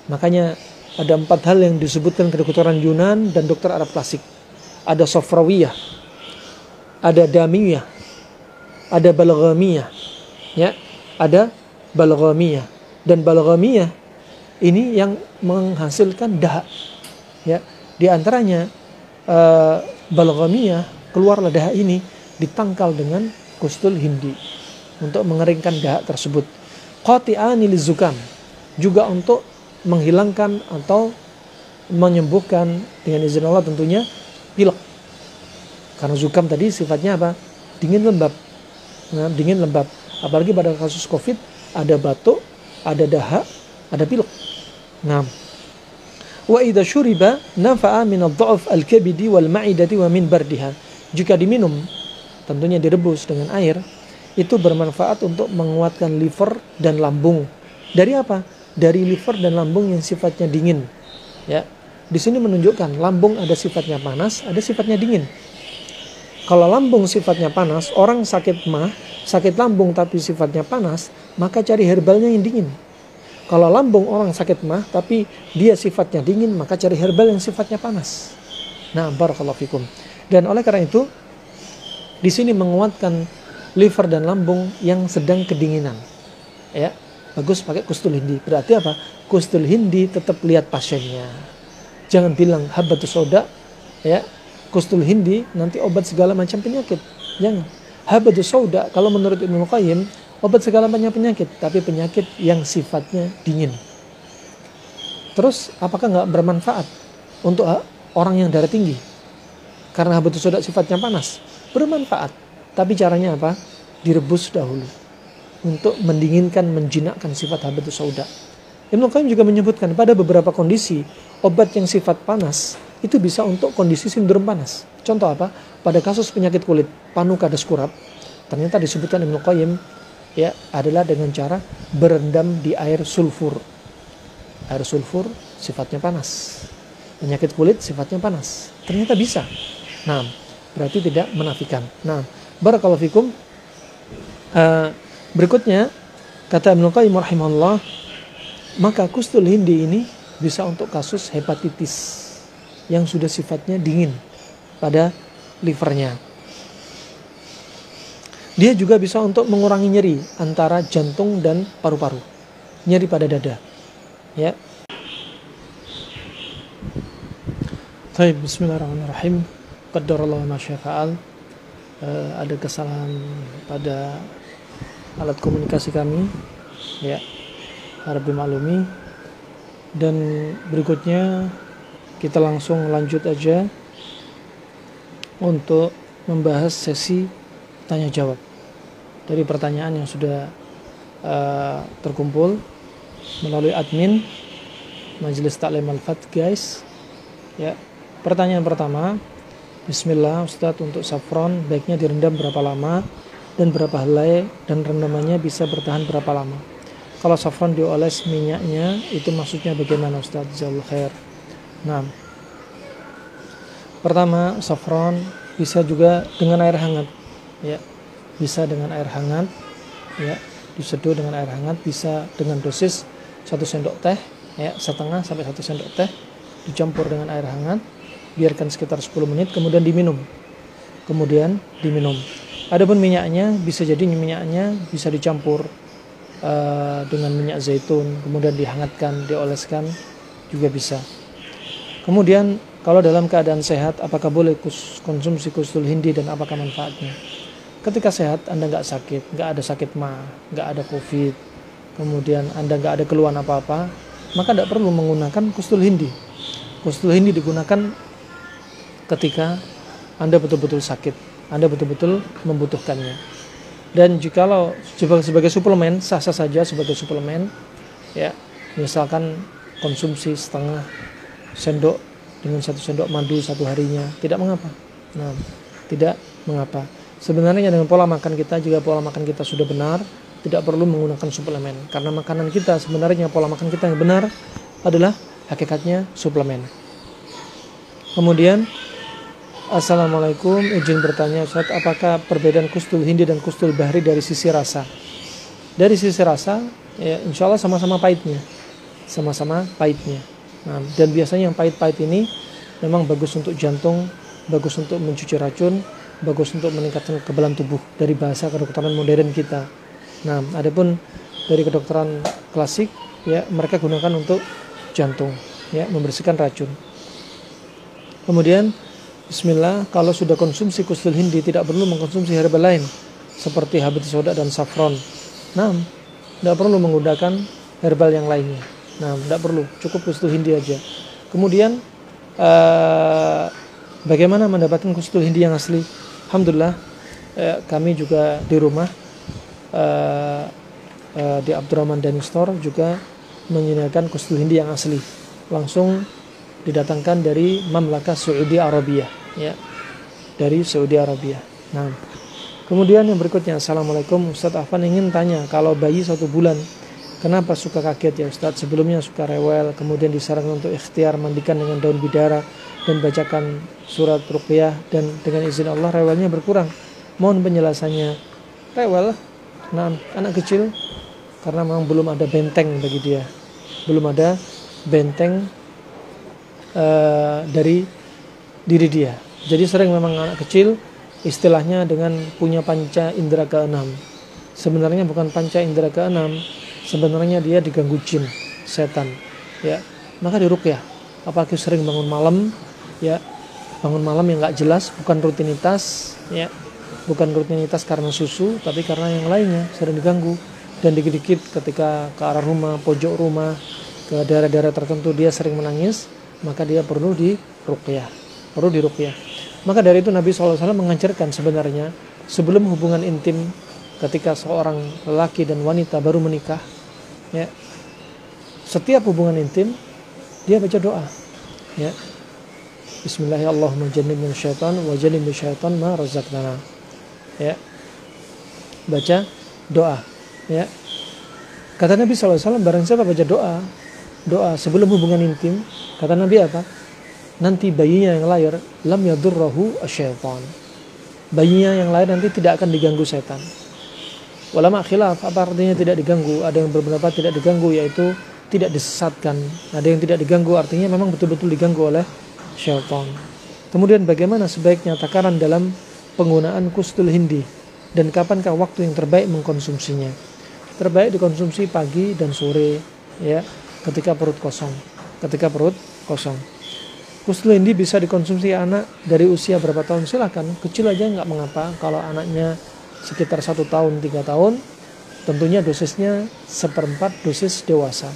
makanya ada 4 hal yang disebutkan kedokteran Yunan dan dokter Arab klasik. Ada sofrawiyah, ada damiyah, ada balghamiyah, ya, ada balghamiyah. Dan balghamiyah ini yang menghasilkan dahak, ya. Di antaranya balghamiyah, keluarlah dahak ini ditangkal dengan kustul hindi untuk mengeringkan dahak tersebut. Qati'ani lizukam, juga untuk menghilangkan atau menyembuhkan dengan izin Allah tentunya pilek. Karena zukam tadi sifatnya apa? Dingin lembab. Nah, dingin lembab. Apalagi pada kasus Covid ada batuk, ada dahak, ada pilek. Nah, wa idza syuriba nafa'a min ad-dha'f al-kabidi wal ma'idati wa min bardiha. Jika diminum, tentunya direbus dengan air, itu bermanfaat untuk menguatkan liver dan lambung. Dari apa? Dari liver dan lambung yang sifatnya dingin. Ya, di sini menunjukkan lambung ada sifatnya panas, ada sifatnya dingin. Kalau lambung sifatnya panas, orang sakit mah, sakit lambung tapi sifatnya panas, maka cari herbalnya yang dingin. Kalau lambung orang sakit mah tapi dia sifatnya dingin, maka cari herbal yang sifatnya panas. Nah, barakallahu fikum. Dan oleh karena itu, di sini menguatkan liver dan lambung yang sedang kedinginan. Ya, bagus pakai kustul hindi. Berarti apa? Kustul hindi tetap lihat pasiennya. Jangan bilang habbatus sauda, ya, kustul hindi nanti obat segala macam penyakit. Jangan. Habbatus sauda kalau menurut Ibnu Qayyim obat segala macam penyakit, tapi penyakit yang sifatnya dingin. Terus apakah nggak bermanfaat untuk orang yang darah tinggi? Karena habbatus sauda sifatnya panas. Bermanfaat, tapi caranya apa? Direbus dahulu untuk mendinginkan, menjinakkan sifat habbatus sauda. Ibnu Qayyim juga menyebutkan pada beberapa kondisi obat yang sifat panas itu bisa untuk kondisi sindrom panas. Contoh apa? Pada kasus penyakit kulit, panu kadas kurap, ternyata disebutkan Ibnu Qayyim, ya, adalah dengan cara berendam di air sulfur. Air sulfur sifatnya panas. Penyakit kulit sifatnya panas. Ternyata bisa. Nah, berarti tidak menafikan. Nah, barakallahu fikum. Berikutnya kata Ibnu Qayyim rahimahullah, Maka kustul hindi ini bisa untuk kasus hepatitis yang sudah sifatnya dingin pada livernya. Dia juga bisa untuk mengurangi nyeri antara jantung dan paru-paru, nyeri pada dada. Ya. Baik, bismillahirrahmanirrahim. Qaddarallahu ma syaa fa'al. Ada kesalahan pada alat komunikasi kami, ya, harap dimaklumi. Dan berikutnya kita langsung lanjut aja untuk membahas sesi tanya jawab dari pertanyaan yang sudah terkumpul melalui admin Majelis Taklim Al-Fat, guys. Ya, pertanyaan pertama, Bismillah Ustadz, untuk saffron baiknya direndam berapa lama dan berapa helai, dan rendamannya bisa bertahan berapa lama? Kalau saffron dioles minyaknya itu maksudnya bagaimana Ustadz? Jazakallahu khair. Nah, pertama, saffron bisa juga dengan air hangat, ya, bisa dengan air hangat, ya, diseduh dengan air hangat, bisa dengan dosis 1 sendok teh, ya, setengah sampai 1 sendok teh, dicampur dengan air hangat, biarkan sekitar 10 menit, kemudian diminum. Adapun minyaknya, bisa jadi minyaknya bisa dicampur dengan minyak zaitun, kemudian dihangatkan, dioleskan, juga bisa. Kemudian kalau dalam keadaan sehat, apakah boleh konsumsi kustul hindi dan apakah manfaatnya? Ketika sehat, Anda nggak sakit, nggak ada sakit mah, nggak ada covid, kemudian Anda nggak ada keluhan apa-apa, maka tidak perlu menggunakan kustul hindi. Kustul hindi digunakan ketika Anda betul-betul sakit, Anda betul-betul membutuhkannya. Dan jikalau sebagai suplemen, sah-sah saja sebagai suplemen, ya, misalkan konsumsi setengah sendok dengan 1 sendok madu 1 harinya, tidak mengapa. Nah, tidak mengapa. Sebenarnya dengan pola makan kita, jika pola makan kita sudah benar, tidak perlu menggunakan suplemen, karena makanan kita sebenarnya, pola makan kita yang benar adalah hakikatnya suplemen. Kemudian, Assalamualaikum, izin bertanya Ustaz, apakah perbedaan kustul hindi dan kustul bahri dari sisi rasa? Dari sisi rasa, ya, insya Allah sama-sama pahitnya. Nah, dan biasanya yang pahit-pahit ini memang bagus untuk jantung, bagus untuk mencuci racun, bagus untuk meningkatkan kekebalan tubuh dari bahasa kedokteran modern kita. Nah, adapun dari kedokteran klasik, ya, mereka gunakan untuk jantung, ya, membersihkan racun. Kemudian, Bismillah, kalau sudah konsumsi kustul hindi tidak perlu mengkonsumsi herbal lain seperti habit soda dan saffron. Nah, tidak perlu menggunakan herbal yang lainnya. Nah, tidak perlu, cukup kustul hindi aja. Kemudian, bagaimana mendapatkan kustul hindi yang asli? Alhamdulillah, kami juga di rumah di Abdurrahman Dani Store juga menyediakan kustul hindi yang asli, langsung didatangkan dari Mamlakah Saudi Arabia, ya, dari Saudi Arabia. Nah, kemudian yang berikutnya, Assalamualaikum Ustadz, Afan ingin tanya, kalau bayi 1 bulan kenapa suka kaget ya Ustadz? Sebelumnya suka rewel, kemudian disarankan untuk ikhtiar mandikan dengan daun bidara dan bacakan surat ruqyah, dan dengan izin Allah rewelnya berkurang. Mohon penjelasannya. Rewel, nah, anak kecil, karena memang belum ada benteng bagi dia, belum ada benteng dari diri dia. Jadi sering memang anak kecil istilahnya dengan punya panca indera keenam. Sebenarnya bukan panca indera keenam, sebenarnya dia diganggu jin, setan, ya. Maka diruqyah. Apalagi sering bangun malam, ya, bangun malam yang nggak jelas, bukan rutinitas, ya, bukan rutinitas karena susu, tapi karena yang lainnya sering diganggu. Dan dikit-dikit ketika ke arah rumah, pojok rumah, ke daerah-daerah tertentu dia sering menangis, maka dia perlu diruqyah. Maka dari itu Nabi SAW mengajarkan sebenarnya sebelum hubungan intim, ketika seorang lelaki dan wanita baru menikah, ya, setiap hubungan intim dia baca doa, ya, Bismillahirrahmanirrahim, jannibna syaitan wa jannibna syaitan ma razaqtana, ya, baca doa, ya. Kata Nabi SAW, barang siapa baca doa sebelum hubungan intim, kata Nabi apa? Nanti bayinya yang lahir, lam yadurrahu asyaitan, bayinya yang lahir nanti tidak akan diganggu setan. Ulama khilaf apa artinya tidak diganggu. Ada yang berpendapat tidak diganggu yaitu tidak disesatkan. Ada yang tidak diganggu, artinya memang betul-betul diganggu oleh syaitan. Kemudian bagaimana sebaiknya takaran dalam penggunaan kustul hindi dan kapankah waktu yang terbaik mengkonsumsinya? Terbaik dikonsumsi pagi dan sore, ya, ketika perut kosong. Ketika perut kosong. Kustul hindi bisa dikonsumsi anak dari usia berapa tahun? Silahkan, kecil aja nggak mengapa. Kalau anaknya sekitar 1 tahun, 3 tahun, tentunya dosisnya 1/4 dosis dewasa.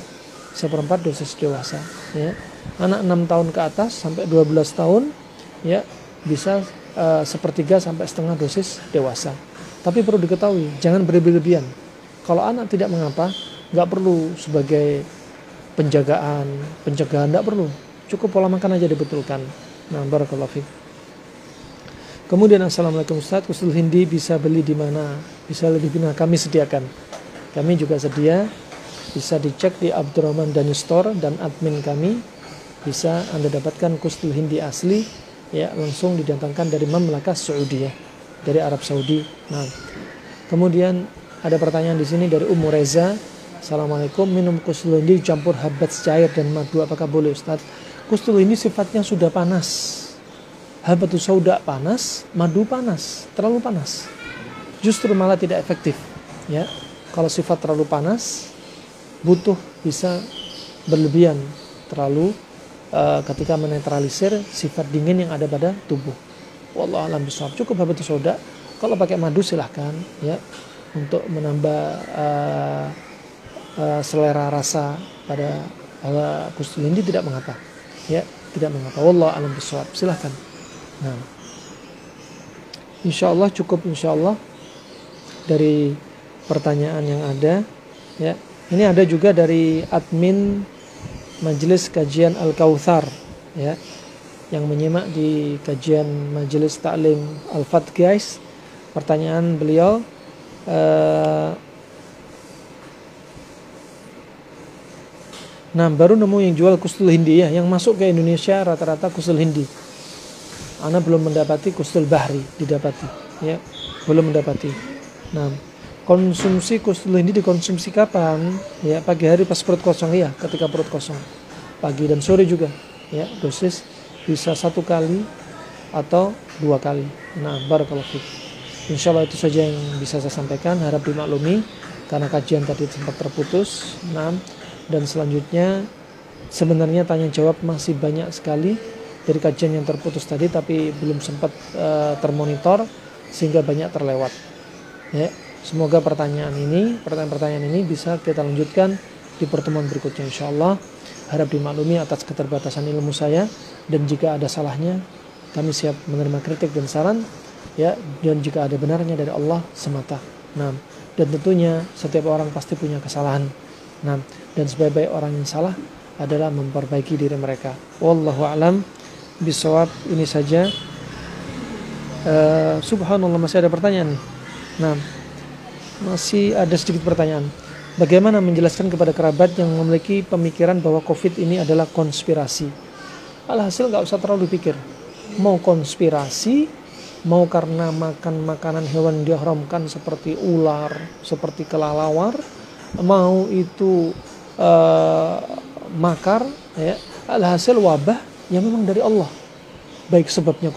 1/4 dosis dewasa, ya. Anak 6 tahun ke atas sampai 12 tahun, ya, bisa 1/3 sampai setengah dosis dewasa. Tapi perlu diketahui, jangan berlebihan. Kalau anak tidak mengapa, nggak perlu sebagai pencegahan, nggak perlu. Cukup pola makan aja dibetulkan. Nah, barakallahu fiik. Kemudian assalamualaikum Ustaz, kustul hindi bisa beli di mana? Bisa lebih benar kami sediakan. Kami juga sedia. Bisa dicek di Abdurrahman Dani Store dan admin kami. Bisa Anda dapatkan kustul hindi asli, ya, langsung didatangkan dari Mamlakah Saudiyah, dari Arab Saudi. Nah, kemudian ada pertanyaan di sini dari Ummu Reza. Assalamualaikum, minum kustul hindi campur habat cair dan madu apakah boleh Ustaz? Kustul ini sifatnya sudah panas. Habatus sauda panas, madu panas, terlalu panas. Justru malah tidak efektif, ya. Kalau sifat terlalu panas, butuh bisa berlebihan terlalu ketika menetralisir sifat dingin yang ada pada tubuh. Wallahu a'lam bishawab. Cukup habatus sauda. Kalau pakai madu silahkan, ya, untuk menambah selera rasa pada kustul hindi tidak mengapa. Ya, tidak mengapa. Wallahu a'lam bishawab. Silahkan. Nah, insyaallah cukup insyaallah dari pertanyaan yang ada, ya. Ini ada juga dari admin Majelis Kajian Al-Kautsar, ya, yang menyimak di kajian Majelis Taklim Al-Fat guys. Pertanyaan beliau, nah, baru nemu yang jual kustul hindi, ya, yang masuk ke Indonesia rata-rata kustul hindi. Ana belum mendapati kustul bahri didapati, ya, belum mendapati. Nah, konsumsi kustul hindi dikonsumsi kapan? Ya, pagi hari pas perut kosong, ya, ketika perut kosong. Pagi dan sore juga, ya, dosis bisa 1 kali atau 2 kali. Nah, barakallahu fiik. Insyaallah itu saja yang bisa saya sampaikan, harap dimaklumi karena kajian tadi sempat terputus. Nah, dan selanjutnya sebenarnya tanya jawab masih banyak sekali dari kajian yang terputus tadi, tapi belum sempat termonitor sehingga banyak terlewat, ya. Semoga pertanyaan-pertanyaan ini bisa kita lanjutkan di pertemuan berikutnya insyaallah. Harap dimaklumi atas keterbatasan ilmu saya, dan jika ada salahnya kami siap menerima kritik dan saran, ya, dan jika ada benarnya dari Allah semata. Nah, dan tentunya setiap orang pasti punya kesalahan. Nah, dan sebaik-baik orang yang salah adalah memperbaiki diri mereka. Wallahu a'lam bishawab. Ini saja. Subhanallah, masih ada pertanyaan nih. Nah, masih ada sedikit pertanyaan. Bagaimana menjelaskan kepada kerabat yang memiliki pemikiran bahwa COVID ini adalah konspirasi? Alhasil nggak usah terlalu pikir. Mau konspirasi, mau karena makan makanan hewan diharamkan seperti ular, seperti kelelawar, mau itu makar, ya, alhasil wabah yang memang dari Allah, baik sebabnya